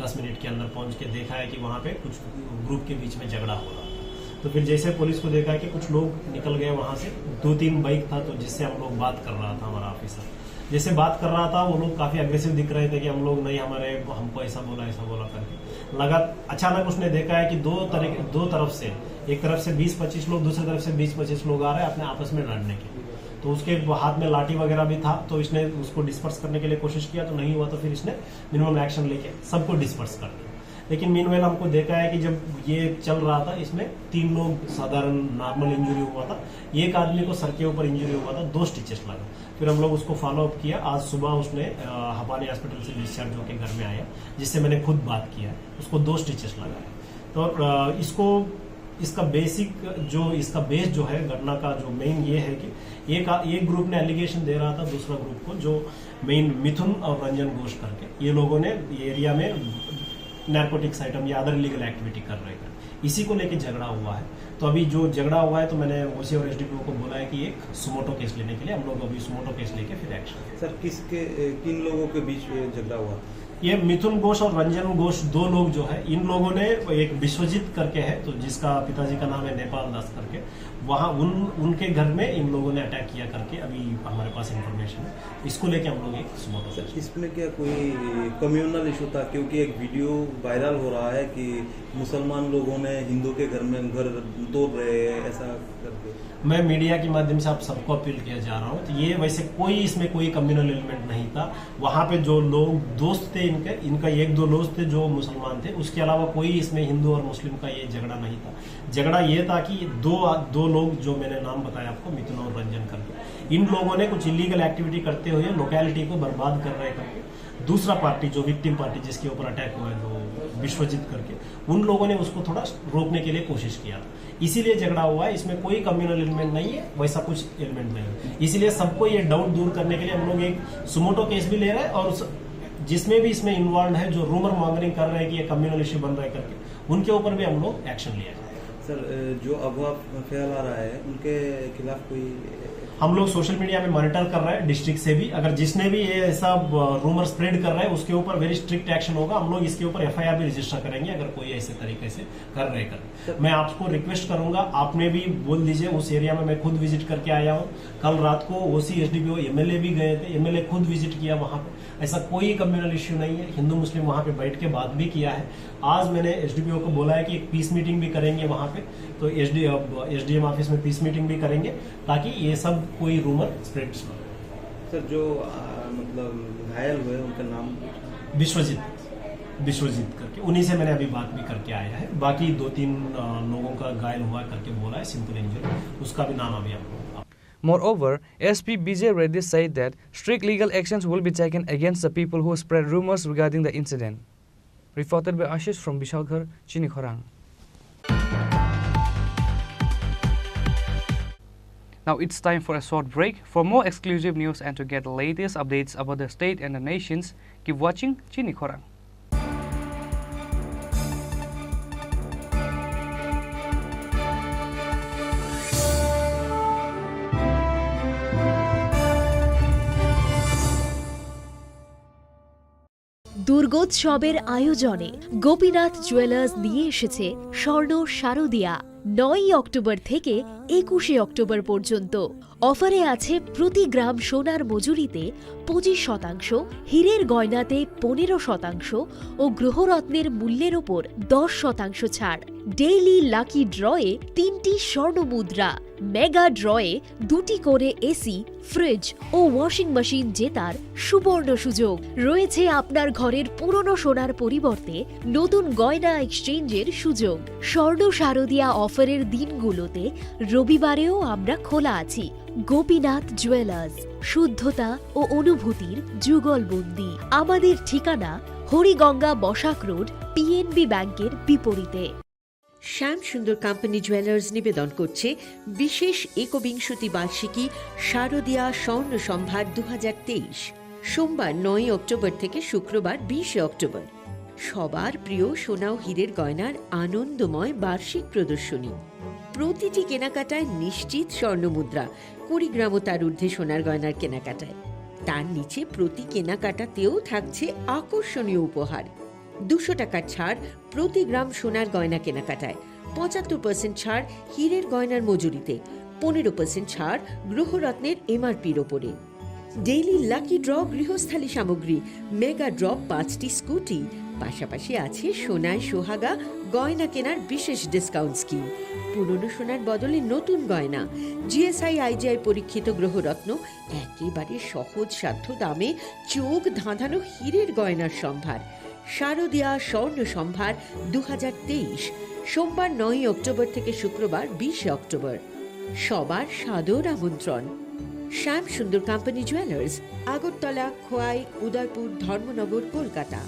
10 मिनट के अंदर पहुँच के देखा है कि वहाँ पे कुछ ग्रुप के बीच में झगड़ा हो रहा। तो फिर जैसे पुलिस को देखा कि कुछ लोग निकल गए वहां से, 2-3 बाइक था, तो जिससे हम लोग बात कर रहा था हमारा ऑफिसर, जैसे बात कर रहा था वो लोग काफी अग्रेसिव दिख रहे थे कि हम लोग नहीं, हमको ऐसा बोला करके लगा। अचानक उसने देखा है कि दो तरफ से, एक तरफ से 20-25 लोग, दूसरी तरफ से 20-25 लोग आ रहे हैं अपने आपस में लड़ने के। तो उसके हाथ में लाठी वगैरह भी था, तो इसने उसको डिस्पर्स करने के लिए कोशिश किया, तो नहीं हुआ, तो फिर इसने मिनिमम एक्शन लेके सबको डिस्पर्स कर दिया। लेकिन मीनवेल हमको देखा है कि जब ये चल रहा था इसमें 3 लोग साधारण नॉर्मल इंजरी हुआ था, एक आदमी को सर के ऊपर इंजरी हुआ था, 2 स्टिचेस लगा। फिर हम लोग उसको फॉलो अप किया। आज सुबह उसने हपानी हॉस्पिटल से डिस्चार्ज होकर घर में आया, जिससे मैंने खुद बात किया, उसको 2 स्टिचेस लगा। तो इसका बेस जो है घटना का जो मेन ये है कि एक ग्रुप ने एलिगेशन दे रहा था दूसरा ग्रुप को, जो मेन मिथुन और रंजन घोष करके ये लोगों ने ये एरिया में नार्कोटिक्स आइटम या अदर इलीगल एक्टिविटी कर रहे थे, इसी को लेके झगड़ा हुआ है। तो अभी जो झगड़ा हुआ है तो मैंने ओसी और एसडीपीओ को बोला है कि एक सुमोटो केस लेने के लिए हम लोग अभी सुमोटो केस लेके फिर एक्शन। सर किन लोगों के बीच झगड़ा हुआ? ये मिथुन घोष और रंजन घोष 2 लोग जो है, इन लोगों ने एक विश्वजीत करके है, तो जिसका पिताजी का नाम है नेपाल दास करके, वहाँ उनके घर में इन लोगों ने अटैक किया करके अभी हमारे पास इंफॉर्मेशन है। इसको लेके हम लोग एक सुमोटो। इसमें क्या कोई कम्युनल इशू था? क्योंकि एक वीडियो वायरल हो रहा है कि मुसलमान लोगों ने हिंदू के घर में घर तोड़ रहे हैं, ऐसा करके। मैं मीडिया के माध्यम से आप सबको अपील किया जा रहा हूँ, तो ये वैसे इसमें कोई कम्युनल एलिमेंट नहीं था। वहाँ पे जो लोग दोस्त थे इनका 1-2 दोस्त थे जो मुसलमान थे, उसके अलावा कोई इसमें हिंदू और मुस्लिम का ये झगड़ा नहीं था। झगड़ा ये था कि दो लोग जो मैंने नाम बताया आपको, मिथुन और रंजन करके, इन लोगों ने कुछ इलीगल एक्टिविटी करते हुए लोकेलिटी को बर्बाद कर रहे करके दूसरा पार्टी जो विक्टिम पार्टी जिसके ऊपर अटैक हुआ है, जो विश्वजीत करके, उन लोगों ने उसको थोड़ा रोकने के लिए कोशिश किया, इसीलिए झगड़ा हुआ है। इसमें कोई कम्युनल एलिमेंट नहीं है, वैसा कुछ एलिमेंट नहीं है। इसीलिए सबको ये डाउट दूर करने के लिए हम लोग एक सुमोटो केस भी ले रहे हैं, और जिसमें भी इसमें इन्वॉल्व है, जो रूमर मॉन्गरिंग कर रहे हैं कि ये कम्युनल इश्यू बन रहा है करके, उनके ऊपर भी हम लोग एक्शन लिया जाए। सर जो अफवाह फैला रहा है उनके खिलाफ कोई हम लोग सोशल मीडिया में मॉनिटर कर रहे हैं डिस्ट्रिक्ट से भी, अगर जिसने भी ये ऐसा रूमर स्प्रेड कर रहा है उसके ऊपर वेरी स्ट्रिक्ट एक्शन होगा। हम लोग इसके ऊपर एफआईआर भी रजिस्टर करेंगे अगर कोई ऐसे तरीके से कर रहे कर। मैं आपको रिक्वेस्ट करूंगा, आपने भी बोल दीजिए, उस एरिया में मैं खुद विजिट करके आया हूँ। कल रात को ओसी एसडीपीओ एमएलए भी गए थे, एमएलए खुद विजिट किया वहां पे। ऐसा कोई कम्युनल इश्यू नहीं है, हिंदू मुस्लिम वहां पे बैठ के बात भी किया है। आज मैंने एसडीपीओ को बोला है कि एक पीस मीटिंग भी करेंगे वहां पे, तो एसडीएम ऑफिस में पीस मीटिंग भी करेंगे ताकि ये सब कोई रूमर स्प्रेड न हो। सर जो मतलब घायल हुए उनका नाम विश्वजीत करके, उन्हीं से मैंने अभी बात भी करके आया है। बाकी 2-3 लोगों का घायल हुआ करके बोला है, सिंपल इंजरी, उसका भी नाम अभी हम लोग। Moreover, SP B.J. Reddy said that strict legal actions will be taken against the people who spread rumors regarding the incident. Reported by Ashish from Bishalghar, Chini Khorang. Now it's time for a short break. For more exclusive news and to get the latest updates about the state and the nations, keep watching Chini Khorang. দুর্গোৎসবের আয়োজনে Gopinath jewellers নিয়ে এসেছে স্বর্ণ শারদিয়া 9 October থেকে 21 October পর্যন্ত। অফারে আছে প্রতি গ্রাম সোনার মজুরিতে 25%, হীরের গয়নাতে 15% ও গ্রহরত্নের মূল্যের ওপর 10% ছাড়। ডেইলি লাকি ড্রয়ে 3টি স্বর্ণ মুদ্রা, মেগা ড্রয়ে 2টি করে এসি, ফ্রিজ ও ওয়াশিং মেশিন জেতার সুবর্ণ সুযোগ রয়েছে। আপনার ঘরের পুরনো সোনার পরিবর্তে নতুন গয়না এক্সচেঞ্জের সুযোগ। স্বর্ণ শারদিয়া অফারের দিনগুলোতে রবিবারেও আমরা খোলা আছি। গোপীনাথ জুয়েলার্স, শুদ্ধতা ও অনুভূতির যুগলবন্দি। আমাদের ঠিকানা হরিগঙ্গা বসাক রোড, পিএনবি ব্যাংকের বিপরীতে। শ্যাম সুন্দর কোম্পানি জুয়েলার্স নিবেদন করছে বিশেষ একবিংশতি বার্ষিকী শারদিয়া স্বর্ণ সম্ভার 2023, সোমবার 9 অক্টোবর থেকে শুক্রবার 20 অক্টোবর। সবার প্রিয় সোনা ও হীরের গয়নার আনন্দময় বার্ষিক প্রদর্শনী। প্রতিটি কেনাকাটায় নিশ্চিত স্বর্ণমুদ্রা, 20 গ্রাম ও তার ঊর্ধ্বে সোনার গয়নার কেনাকাটায়। তার নিচে প্রতি কেনাকাটাতেও থাকছে আকর্ষণীয় উপহার। 200 টাকার ছাড় প্রতি গ্রাম সোনার গয়না কেনাকাটায়, 75% ছাড় হীরের গয়নার মজুরিতে, 15% ছাড় গ্রহরত্নের এমআরপির ওপরে। ডেইলি লাকি ড্র গৃহস্থালী সামগ্রী, মেগা ড্র 5টি স্কুটি, পাশাপাশি আছে সোনায় সোহাগা গয়না কেনার বিশেষ ডিসকাউন্ট স্কিম। পুরনো সোনার বদলে নতুন গয়না, জিএসআই আইজিআই পরীক্ষিত গ্রহরত্ন, একেবারে সহজ সাধ্য দামে চোখ ধাঁধানো হীরের গয়নার সম্ভার। শারদিয়া স্বর্ণ সম্ভার 2023, সোমবার 9 অক্টোবর থেকে শুক্রবার 20 অক্টোবর। সবার সাদর আমন্ত্রণ। শ্যাম সুন্দর কোম্পানি জুয়েলার্স, আগরতলা, খোয়াই, উদয়পুর, ধর্মনগর, কলকাতা।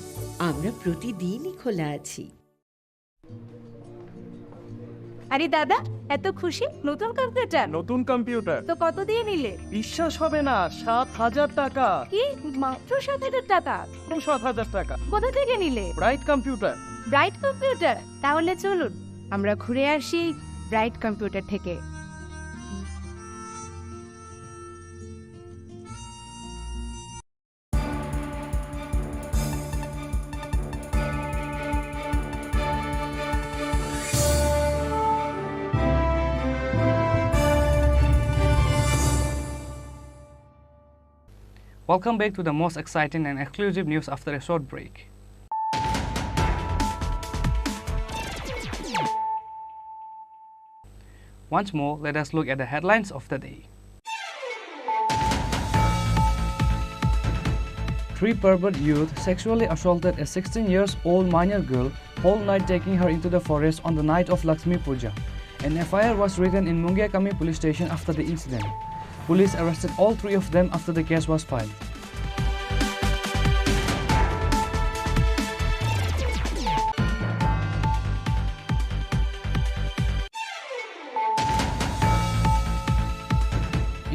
আমরা প্রতিদিনই খোলা আছি। আরে দাদা, এত খুশি? নতুন কম্পিউটার? নতুন কম্পিউটার তো কত দিয়ে নিলে? বিশ্বাস হবে না, 7,000 টাকা। কি, মাত্র 7,000 টাকা? 7,000 টাকা। কোথা থেকে নিলে? Bright computer. Bright computer? তাহলে চলুন আমরা ঘুরে আসি ব্রাইট কম্পিউটার থেকে। Welcome back to the most exciting and exclusive news after a short break. Once more, let us look at the headlines of the day. 3 pervert youth sexually assaulted a 16-year-old minor girl whole night, taking her into the forest on the night of Lakshmi Puja. An FIR was written in Mungiakami police station after the incident. Police arrested all 3 of them after the case was filed.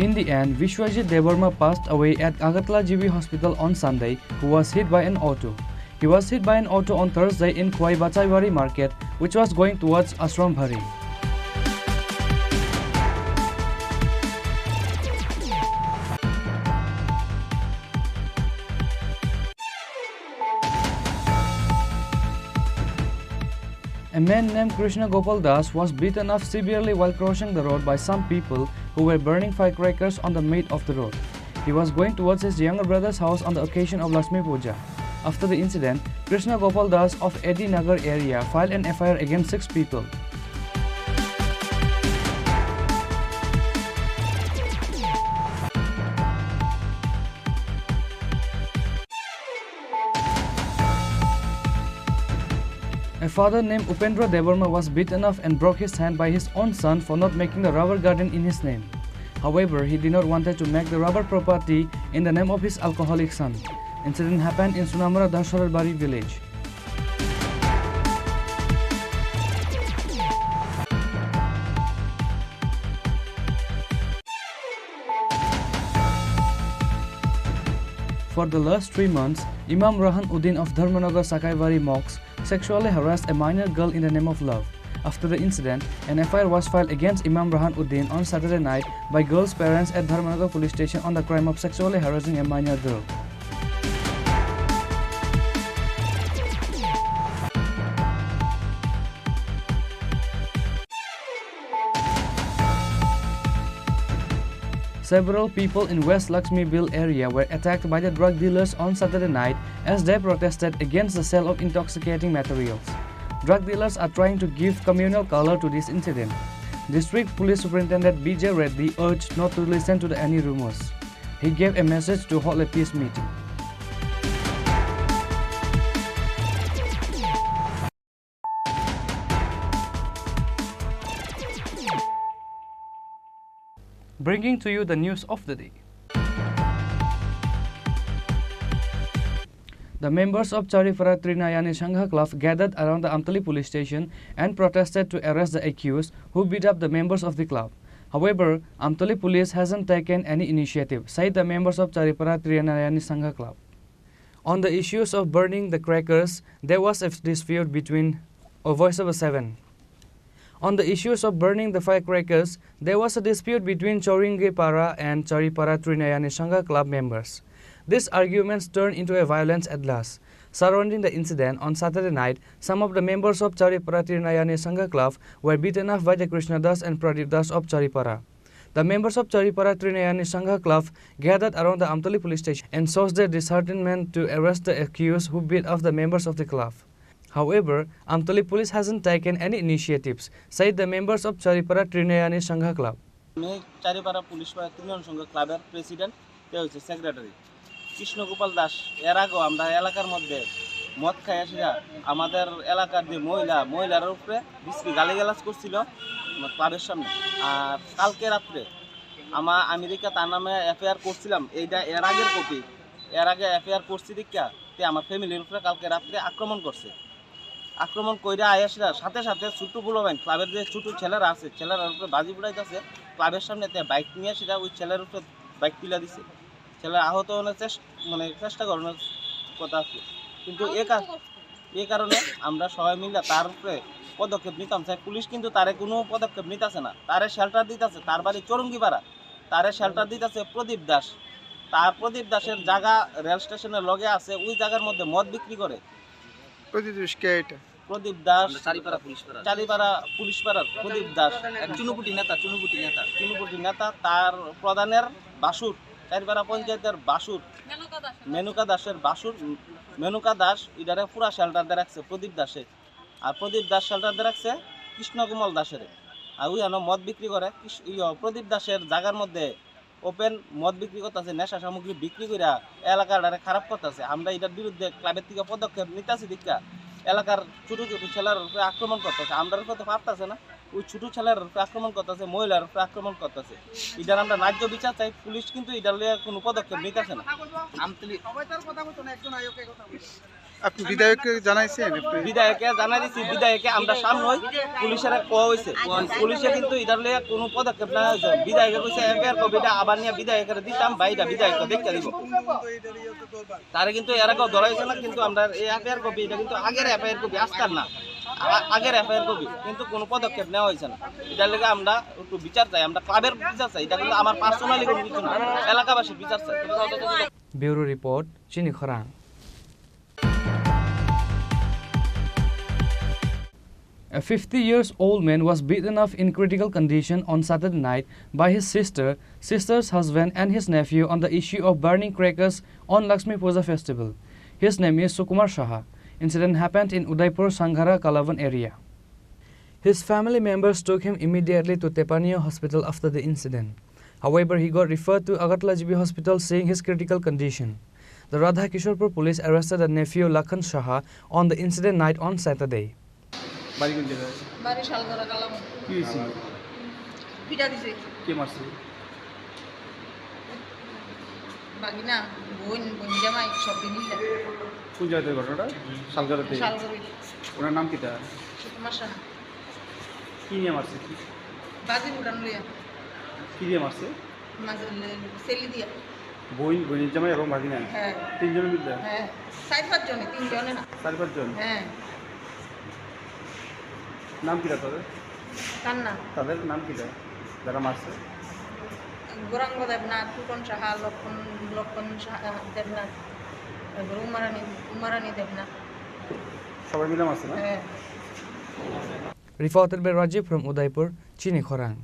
In the end, Vishwajit Devarma passed away at Agartala GB Hospital on Sunday, who was hit by an auto. He was hit by an auto on Thursday in Kwai Bachaiwari market, which was going towards Ashram Bhari. A man named Krishna Gopal Das was beaten up severely while crossing the road by some people who were burning firecrackers on the mid of the road. He was going towards his younger brother's house on the occasion of Lakshmi Puja. After the incident, Krishna Gopal Das of Edi Nagar area filed an FIR against 6 people. A father named Upendra Devarma was beaten up and broke his hand by his own son for not making the rubber garden in his name. However, he did not want to make the rubber property in the name of his alcoholic son. Incident happened in Sunamara Dasharabari village. For the last 3 months, Imam Rahan Uddin of Dharmanagar Sakaivari Mosque sexually harassed a minor girl in the name of love. After the incident, an FIR was filed against Imam Rahan Uddin on Saturday night by girl's parents at Dharmanagar police station on the crime of sexually harassing a minor girl. Several people in West Lakshmiville area were attacked by the drug dealers on Saturday night as they protested against the sale of intoxicating materials. Drug dealers are trying to give communal color to this incident. District Police Superintendent B.J. Reddy urged not to listen to any rumors. He gave a message to hold a peace meeting. Bringing to you the news of the day. The members of Tripura Trinayani Sangha Club gathered around the Amtali police station and protested to arrest the accused who beat up the members of the club. However, Amtali police hasn't taken any initiative, said the members of Tripura Trinayani Sangha Club. On the issues of burning the crackers, there was a dispute between Voice of 7. On the issues of burning the firecrackers, there was a dispute between Choringepara and Tripura Trinayani Sangha Club members. These arguments turned into a violence at last. Surrounding the incident on Saturday night, some of the members of Tripura Trinayani Sangha Club were beaten up by the Krishnadas and Pradeep Das of Tripura. The members of Tripura Trinayani Sangha Club gathered around the Amtali police station and showed their disheartenment to arrest the accused who beat up the members of the club. However, Amtali police hasn't taken any initiatives, said the members of Tripura Trinayani Sangha Club. I Tripura Police Trinayani Sangha Club President, Secretary. Krishna Gopal Das, এর আগে আমরা এলাকার মধ্যে মদ খাই আসিরা আমাদের এলাকার যে মহিলার উপরে বিশ্রী গালিগালাজ করছিল ক্লাবের সামনে। আর কালকে রাত্রে আমেরিকা তার নামে এফআইআর করছিলাম, এইটা এর আগের কপি, এর আগে এফআইআর করছি দীক্ষা তে আমার ফ্যামিলির উপরে কালকে রাত্রে আক্রমণ করছে। আক্রমণ কইরা আয়াসরা সাথে সাথে ছোট বুলোবেন ক্লাবের যে ছোট ছেলেরা আছে ছেলেরা উপরে বাজি ফুটাইতেছে ক্লাবের সামনে তে বাইক নিয়ে সেটা ওই ছেলের উপরে বাইক তুলে দিছে। ছেলে আহত হওয়ার চেষ্টা করার কথা আছে, কিন্তু এই কারণে আমরা সবাই মিলে তার উপরে পদক্ষেপ নিতাম চাই। পুলিশ কিন্তু তারে কোনো পদক্ষেপ নিতেছে না, তারে শেল্টার দিতেছে, তার বাড়ি চরঙ্গিপাড়া, তারে শেল্টার দিতেছে প্রদীপ দাস। তার প্রদীপ দাসের জায়গা রেল স্টেশনের লগে আছে, ওই জায়গার মধ্যে মদ বিক্রি করে। প্রদীপ দাস চারিপাড়া পুলিশ পাড়ার প্রদীপ দাস চুনুপুটি নেতা, তার প্রধানের বাসুর চারিপাড়া পঞ্চায়েতের বাসুর মেনুকা দাসের বাসুর মেনুকা দাস ইডারে পুরা শেল্টার দিয়ে রাখছে প্রদীপ দাসে। আর প্রদীপ দাস শেল্টার দিয়ে রাখছে কৃষ্ণকুমল দাসের। আর ওই মদ বিক্রি করে প্রদীপ দাসের জায়গার মধ্যে ওপেন মদ বিক্রি করতেছে, নেশা সামগ্রী বিক্রি করে এলাকাটারে খারাপ করতেছে। আমরা এটার বিরুদ্ধে ক্লাবের থেকে পদক্ষেপ নিতেছি দীক্ষা এলাকার ছোট ছোট ছেলের উপরে আক্রমণ করতেছে, আমরা করতে পারতেছে না, ওই ছোট ছেলের উপরে আক্রমণ করতেছে, মহিলার উপরে আক্রমণ করতেছে। এটার আমরা ন্যায্য বিচার চাই, পুলিশ কিন্তু এটার লিয়ে কোনো পদক্ষেপ নিতেছে না। আপনি বিধায়ককে জানাইছেন? বিধায়ককে জানাই দিচ্ছি, বিধায়ককে আমরা সামনে পুলিশের কোয়া হয়েছে, পুলিশে কিন্তু এটার লিয়ে কোনো পদক্ষেপ নেওয়া হয়েছে। বিধায়কে কইছে এফআইআর কপিটা আবার নিয়ে বিধায়কের দিতাম, বাইটা বিধায়ককে দেখতে দিব, তারা কিন্তু এর আগেও ধরাইছে না। কিন্তু আমরা এই এফআইআর কপি এটা কিন্তু আগের এফআইআর কপি, আজকাল না, আগের এফআইআর কপি, কিন্তু কোনো পদক্ষেপ নেওয়া হয়েছে না। এটার লেগে আমরা একটু বিচার চাই, আমরা ক্লাবের বিচার চাই, এটা কিন্তু আমার পার্সোনালি কোনো কিছু না, এলাকাবাসীর বিচার চাই। Bureau Report, Chini Khorang. A 50-year-old man was beaten up in critical condition on Saturday night by his sister's husband and his nephew on the issue of burning crackers on Lakshmi Puja festival. His name is Sukumar Shaha. Incident happened in Udaipur Sanghara Kalavan area. His family members took him immediately to Tepaniya Hospital after the incident. However, he got referred to Agartala GB Hospital saying his critical condition. The Radha Kishorpur police arrested the nephew Lakhan Shaha on the incident night on Saturday. বাড়ি কোন জায়গায়? বাড়ি শালগড়া কালাম। কি হয়েছিল? পিটা দিছে। কে মারছে? বাগিনা বোন জামাই সব মিলে। কোন জায়গায় ঘটনাটা? শালগড়াতে। শালগড়া। ওনার নাম কিটা? সুকুমার শাহ। কি নিয়ে মারছে? বাজি উড়ান লইয়া। কি দিয়ে মারছে? সেলি দিয়া। বোনের জামাই এবং ভাগিনা হ্যাঁ তিনজনের মিলে হ্যাঁ 4-5 জনে 3 জনে না 4-5 জন হ্যাঁ নাম কি তাদের কার নাম তাদের নাম কি যারা মারছে গৌরাঙ্গ দেবনাথ ফুকন সাহা লক্ষণ সাহা দেবনাথ তারপর উমারানী দেবনাথ সবাই মিলে মারছে না হ্যাঁ Reported by Rajiv from Udaipur, Chini Khorang.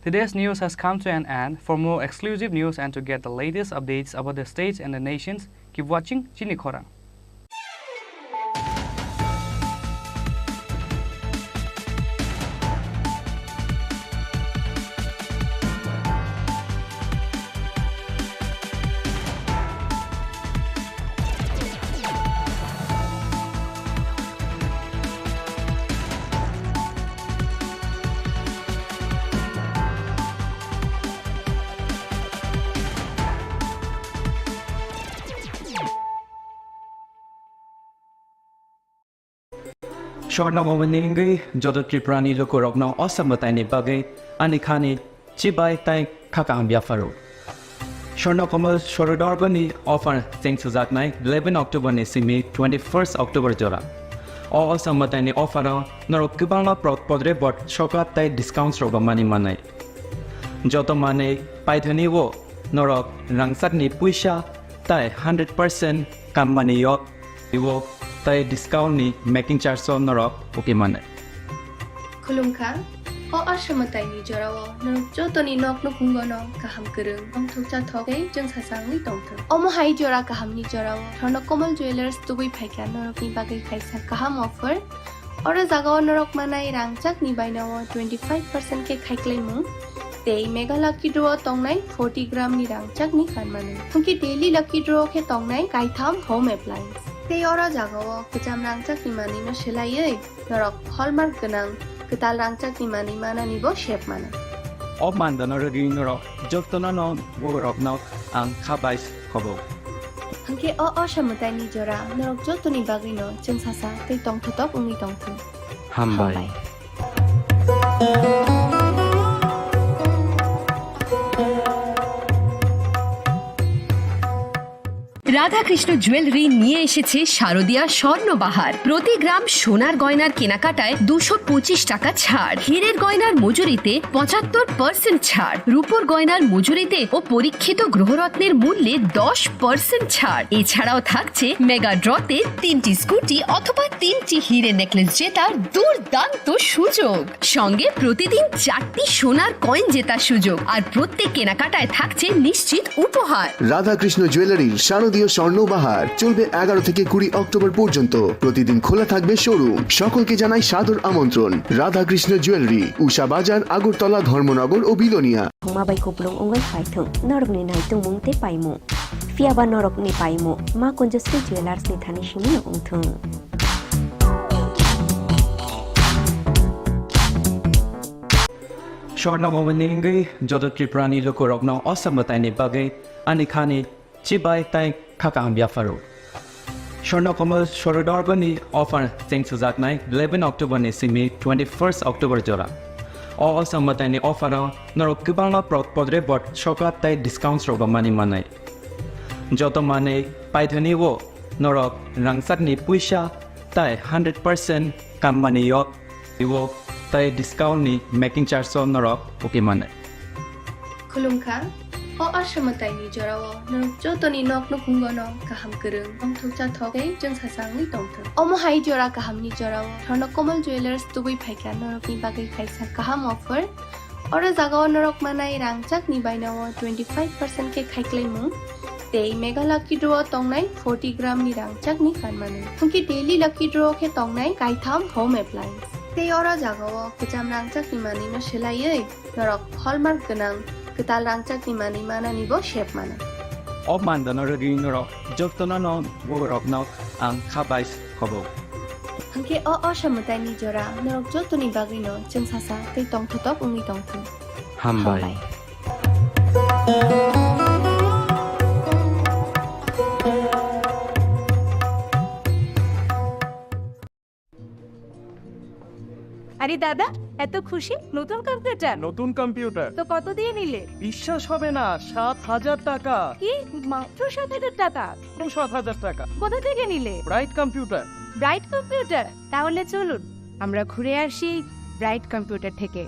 Today's news has come to an end. For more exclusive news and to get the latest updates about the states and the nations, keep watching Chini Khorang. Shortnamawani Jodo Triprani Lokorogno Osamatani Bage Anikani Chibai Tai Kakang Biafaro. Shornakomal Shorodarbani offer thanks to that night 11 October Nisimi 21st October Jora. All Samatani offer Norokibana Podre bot Shokat Tai discounts Roba Mani Manai. Joto Mane Paitani Wo Norok Rangsatni Puisha Tai 100% Kamani Yok Iwo Tai discount ni making charge so norok Pokemon. Kulumka, o ashamatai ni jorawo, no jotoni nok no kungono, kaham kurung, om tukcha toge, jung sasang ni tongtu. Omo hai jora kaham ni jorawo, torno komal jewelers tubui paika norok ni bagai kaisa kaham offer. Ora zagawa norok manai rangchak ni bainawo 25% ke kaiklai mu. Tei mega lucky draw tongnai 40 gram ni rangchak ni kanmanu. Hunki daily lucky draw ke tongnai kaitham home appliance. Tei ora jagawo kejam rangchak ni mani no selaiye norok hallmark genang ketal rangchak ni mani mana nibo shape mana. O mandano regi norok joktona no borok no ang kabais kobo. Hangke o shamutai ni jora norok jotoni bagino jeng sasa tei tong thotok ungi tong thu. Hambai. Radhakrishna jewellery নিয়ে এসেছে শারদীয়া স্বর্ণবাহার। প্রতি গ্রাম সোনার গয়নার কেনাকাটায় 225 টাকা ছাড়, হীরের গয়নার মজুরিতে 75% ছাড়, রূপোর গয়নার মজুরিতে ও পরীক্ষিত গ্রহরত্নের মূল্যে 10% ছাড়। এছাড়াও থাকছে মেগা ড্রতে 3টি স্কুটি অথবা 3টি হীরে নেকলেস জেতার দুর্দান্ত সুযোগ, সঙ্গে প্রতিদিন 4টি সোনার কয়েন জেতার সুযোগ, আর প্রত্যেক কেনাকাটায় থাকছে নিশ্চিত উপহার। রাধাকৃষ্ণ জুয়েলারির শারদীয় স্বর্ণবাহার চলবে 11 থেকে 20 অক্টোবর পর্যন্ত। প্রতিদিন খোলা থাকবে শোরুম। সকলকে জানাই সাদর আমন্ত্রণ। রাধাকৃষ্ণ জুয়েলারি, উষা বাজার, আগরতলা, ধর্মনগর ও বিলোনিয়া। মাবাই কোপলং অঙ্গাই ফাইথং নরকনি নাইতং মুংতে পাইমু ফিয়াবা নরকনি পাইমু মা কঞ্জশ্রী জুয়েলার্স नि थानि सिंनि नंथों। Shortnamawani Jodo Triprani Lokorogno Osamatani Bage Anikani Chibai Tai Kakang Biafaro. Shornakomal Shorodarbani offer thanks to that night 11 October Nisimi 21st October Jora. All Samatani offer Norokibana Podre bot Shokat Tai discounts Roba Mani Manai. Joto Mane Paitani Wo Norok Rangsatni Puisha Tai 100% Kamani Yok Iwo Tai discount ni making charge so norok Pokemon. Kulumka, o ashamatai ni jorawo, norok jotoni nok no kungono, kaham kurung, om tukcha toge, jung sasang ni tongtu. Omo hai jora kaham ni jorawo, torno komal jewelers tubui paika norok ni bagai kaisa kaham offer. Ora zagawa norok manai rangchak ni bainawo 25% ke kaiklai mu. Tei mega lucky draw tongnai 40 gram ni rangchak ni kanmanu. Hunki daily lucky draw ke tongnai kaitham home appliance. Tei ora jagawo kejam rangchak ni mani no selaiye norok hallmark genang ketal rangchak ni mani mana nibo shape mana. O mandano regi norok joktona no borok no ang kabais kobo. Hangke o shamutai ni jora norok jotoni bagino jeng sasa tei tong thotok ungi tong thu. Hambai. अरे दादा এত খুশি? নতুন computer? নতুন computer? তো কত দিয়ে নিলে? বিশ্বাস হবে না, 7,000 টাকা। কি মাত্র 7,000 টাকা? 7,000 টাকা। কোথা থেকে নিলে? Bright computer. Bright computer? তাহলে চলুন আমরা ঘুরে আসি ব্রাইট কম্পিউটার থেকে।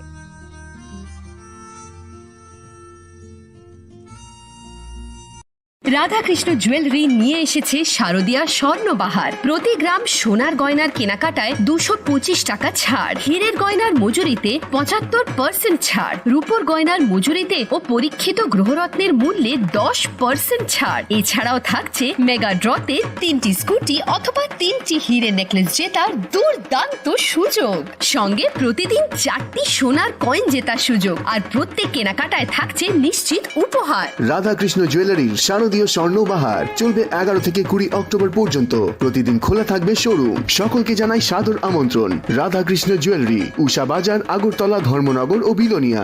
রাধাকৃষ্ণ জুয়েলারি নিয়ে এসেছে শারদীয়া স্বর্ণবাহার। প্রতি গ্রাম সোনার গয়নার কেনাকাটায় 225 টাকা ছাড়, হীরের গয়নার মজুরিতে 75% ছাড়, রূপোর গয়নার মজুরিতে ও পরীক্ষিত গ্রহরত্নের মূল্যে 10% ছাড়। এছাড়াও থাকছে মেগা ড্রতে 3টি স্কুটি অথবা 3টি হীরের নেকলেস জেতার দুর্দান্ত সুযোগ, সঙ্গে প্রতিদিন 4টি সোনার কয়েন জেতার সুযোগ, আর প্রত্যেক কেনাকাটায় থাকছে নিশ্চিত উপহার। রাধাকৃষ্ণ জুয়েলারির শারদীয় স্বর্ণবাহার চলবে 11 থেকে 20 অক্টোবর পর্যন্ত। প্রতিদিন খোলা থাকবে শোরুম। সকলকে জানাই সাদর আমন্ত্রণ। রাধাকৃষ্ণ জুয়েলারি, উষা বাজার, আগরতলা, ধর্মনগর ও বিলোনিয়া।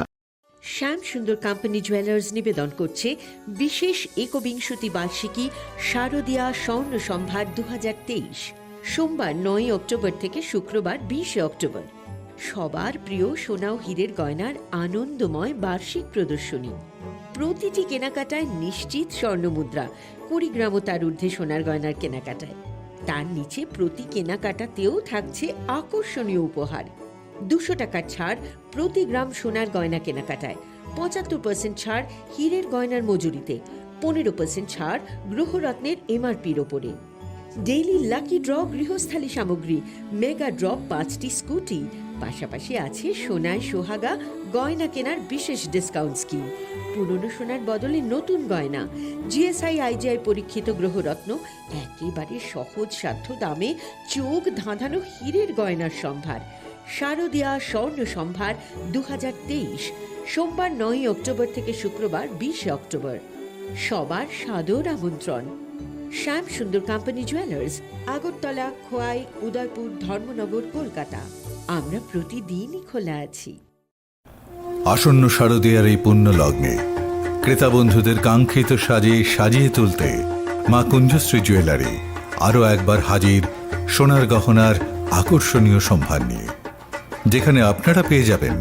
শ্যাম সুন্দর কোম্পানি জুয়েলার্স নিবেদন করছে বিশেষ একবিংশতি বার্ষিকী শারদীয়া স্বর্ণ সম্ভার 2023, সোমবার 9 অক্টোবর থেকে শুক্রবার 20 অক্টোবর। সবার প্রিয় সোনা ও হীরের গয়নার আনন্দময় বার্ষিক প্রদর্শনী। প্রতিটি কেনাকাটায় নিশ্চিত স্বর্ণমুদ্রা, 20 গ্রাম ও তার ঊর্ধ্বে সোনার গয়নার কেনাকাটায়। তার নিচে প্রতি কেনাকাটাতেও থাকছে আকর্ষণীয় উপহার। 200 টাকার ছাড় প্রতি গ্রাম সোনার গয়না কেনাকাটায়, 75% ছাড় হীরের গয়নার মজুরিতে, 15% ছাড় গ্রহরত্নের এমআরপির ওপরে। ডেইলি লাকি ড্র গৃহস্থালী সামগ্রী, মেগা ড্র 5টি স্কুটি, পাশাপাশি আছে সোনায় সোহাগা গয়না কেনার বিশেষ ডিসকাউন্ট স্কিম, পুরনো সোনার বদলে নতুন গয়না, জিএসআই আইজিআই পরীক্ষিত গ্রহরত্ন, একেবারে সহজ সাধ্য দামে চোখ ধাঁধানো হীরের গয়নার সম্ভার। শারদীয়া স্বর্ণ সম্ভার 2023, সোমবার 9 অক্টোবর থেকে শুক্রবার 20 অক্টোবর। সবার সাদর আমন্ত্রণ। শ্যাম সুন্দর কোম্পানি জুয়েলার্স, আগরতলা, খোয়াই, উদয়পুর, ধর্মনগর, কলকাতা। আমরা প্রতিদিনই খোলা আছি। আসন্ন শারদীয়ার এই পুণ্য লগ্নে ক্রেতা বন্ধুদের কাঙ্ক্ষিত সাজে সাজিয়ে তুলতে মা কুঞ্জশ্রী জুয়েলারি আরও একবার হাজির সোনার গহনার আকর্ষণীয় সম্ভার নিয়ে, যেখানে আপনারা পেয়ে যাবেন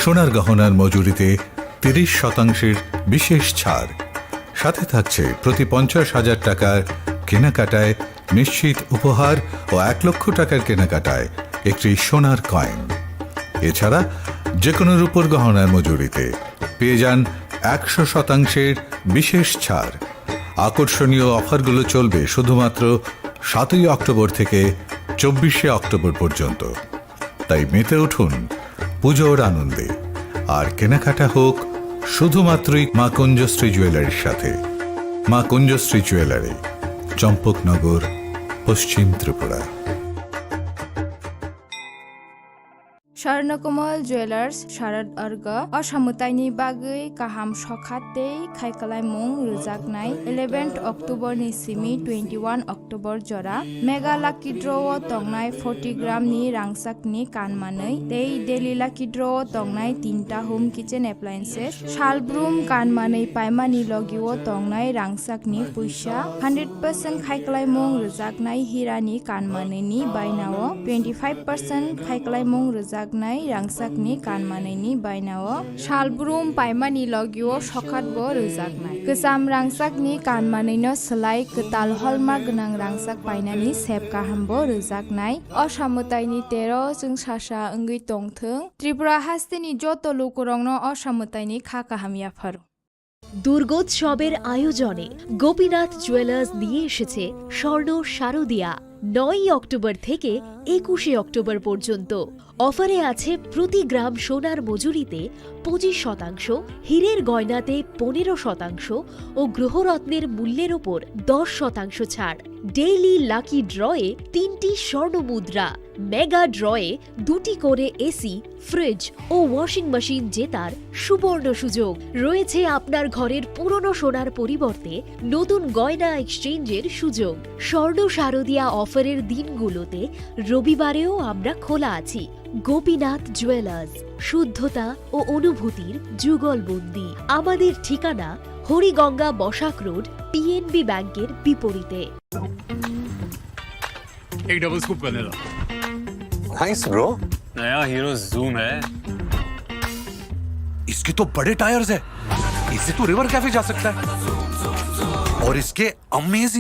সোনার গহনার মজুরিতে 30% বিশেষ ছাড়, সাথে থাকছে প্রতি 50,000 টাকার কেনাকাটায় নিশ্চিত উপহার ও 1 লক্ষ টাকার কেনাকাটায় একটি সোনার কয়েন। এছাড়া যে কোনো রূপোর গহনার মজুরিতে পেয়ে যান 100% বিশেষ ছাড়। আকর্ষণীয় অফারগুলো চলবে শুধুমাত্র 7 অক্টোবর থেকে 24 অক্টোবর পর্যন্ত। তাই মেতে উঠুন পুজোর আনন্দে, আর কেনাকাটা হোক শুধুমাত্রই মা কুঞ্জশ্রী জুয়েলারির সাথে। মা কুঞ্জশ্রী জুয়েলারি, চম্পকনগর, পশ্চিম ত্রিপুরা। स्वर्णकमल ज्वेलर्स शारद अर्ग असामुताइनि बागै गाहाम सखातै खायखालायमुं रोजाकनाय 11 अक्टोबर नि सिमी 21 अक्टोबर जरा मेगा लाकी ड्र तंगनाय 40 ग्राम नि रांसाकनि कानमानै दै डेली लाकी ड्र तंगनाय 3टा होम किचेन एप्लायेंसेस शालब्रुम कानमानै पायमानि लगिओ तंगनाय रांसाकनि पैसा 100% खायखालायमुं रोजाकनाय हिरानि कानमानैनि बायनाओ 25% खायखालायमुं रोजाक रांसाकनि कानमानैनि बायनाओ शालब्रुम पायमानि लगिओ सखातबो रोजाकनाय गोजाम रांसाकनि कानमानैनो सोलाय गोताल हलमार्क गोनां रांसाक बायनानि सेब गाहामबो रोजाकनाय असामुताइनि 13 जों सासा ओंगै तंथों त्रिपुरा हास्तेनि जत लोकरंनो असामुताइनि खाकाहामियाफोर। দুর্গোৎসবের আয়োজনে গোপীনাথ জুয়েলার্স নিয়ে এসেছে স্বর্ণ শারদীয়া। 9 অক্টোবর থেকে 21 অক্টোবর পর্যন্ত অফারে আছে প্রতি গ্রাম সোনার মজুরিতে 25%, হীরের গয়নাতে 15% ও গ্রহরত্নের মূল্যের ওপর 10% ছাড়। ডেইলি লাকি ড্রয়ে 3টি স্বর্ণ মুদ্রা, মেগা ড্রয়ে 2টি করে এসি, ফ্রিজ ও ওয়াশিং মেশিন জেতার সুবর্ণ সুযোগ রয়েছে। আপনার ঘরের পুরনো সোনার পরিবর্তে নতুন গয়না এক্সচেঞ্জের সুযোগ। স্বর্ণ শারদীয়া অফারের দিনগুলোতে রবিবারেও আমরা খোলা আছি। গোপীনাথ জুয়েলার্স, শুদ্ধতা ও অনুভূতির যুগলবন্দি। আমাদের ঠিকানা হরিগঙ্গা বসাক রোড, পিএনবি ব্যাংকের বিপরীতে। एक डबल स्कूप कर लेना। Thanks, bro. नया हीरो जूम है। इसके तो बड़े टायर्स है, इससे तो रिवर कैफे जा सकता है। और इसके अमेजिंग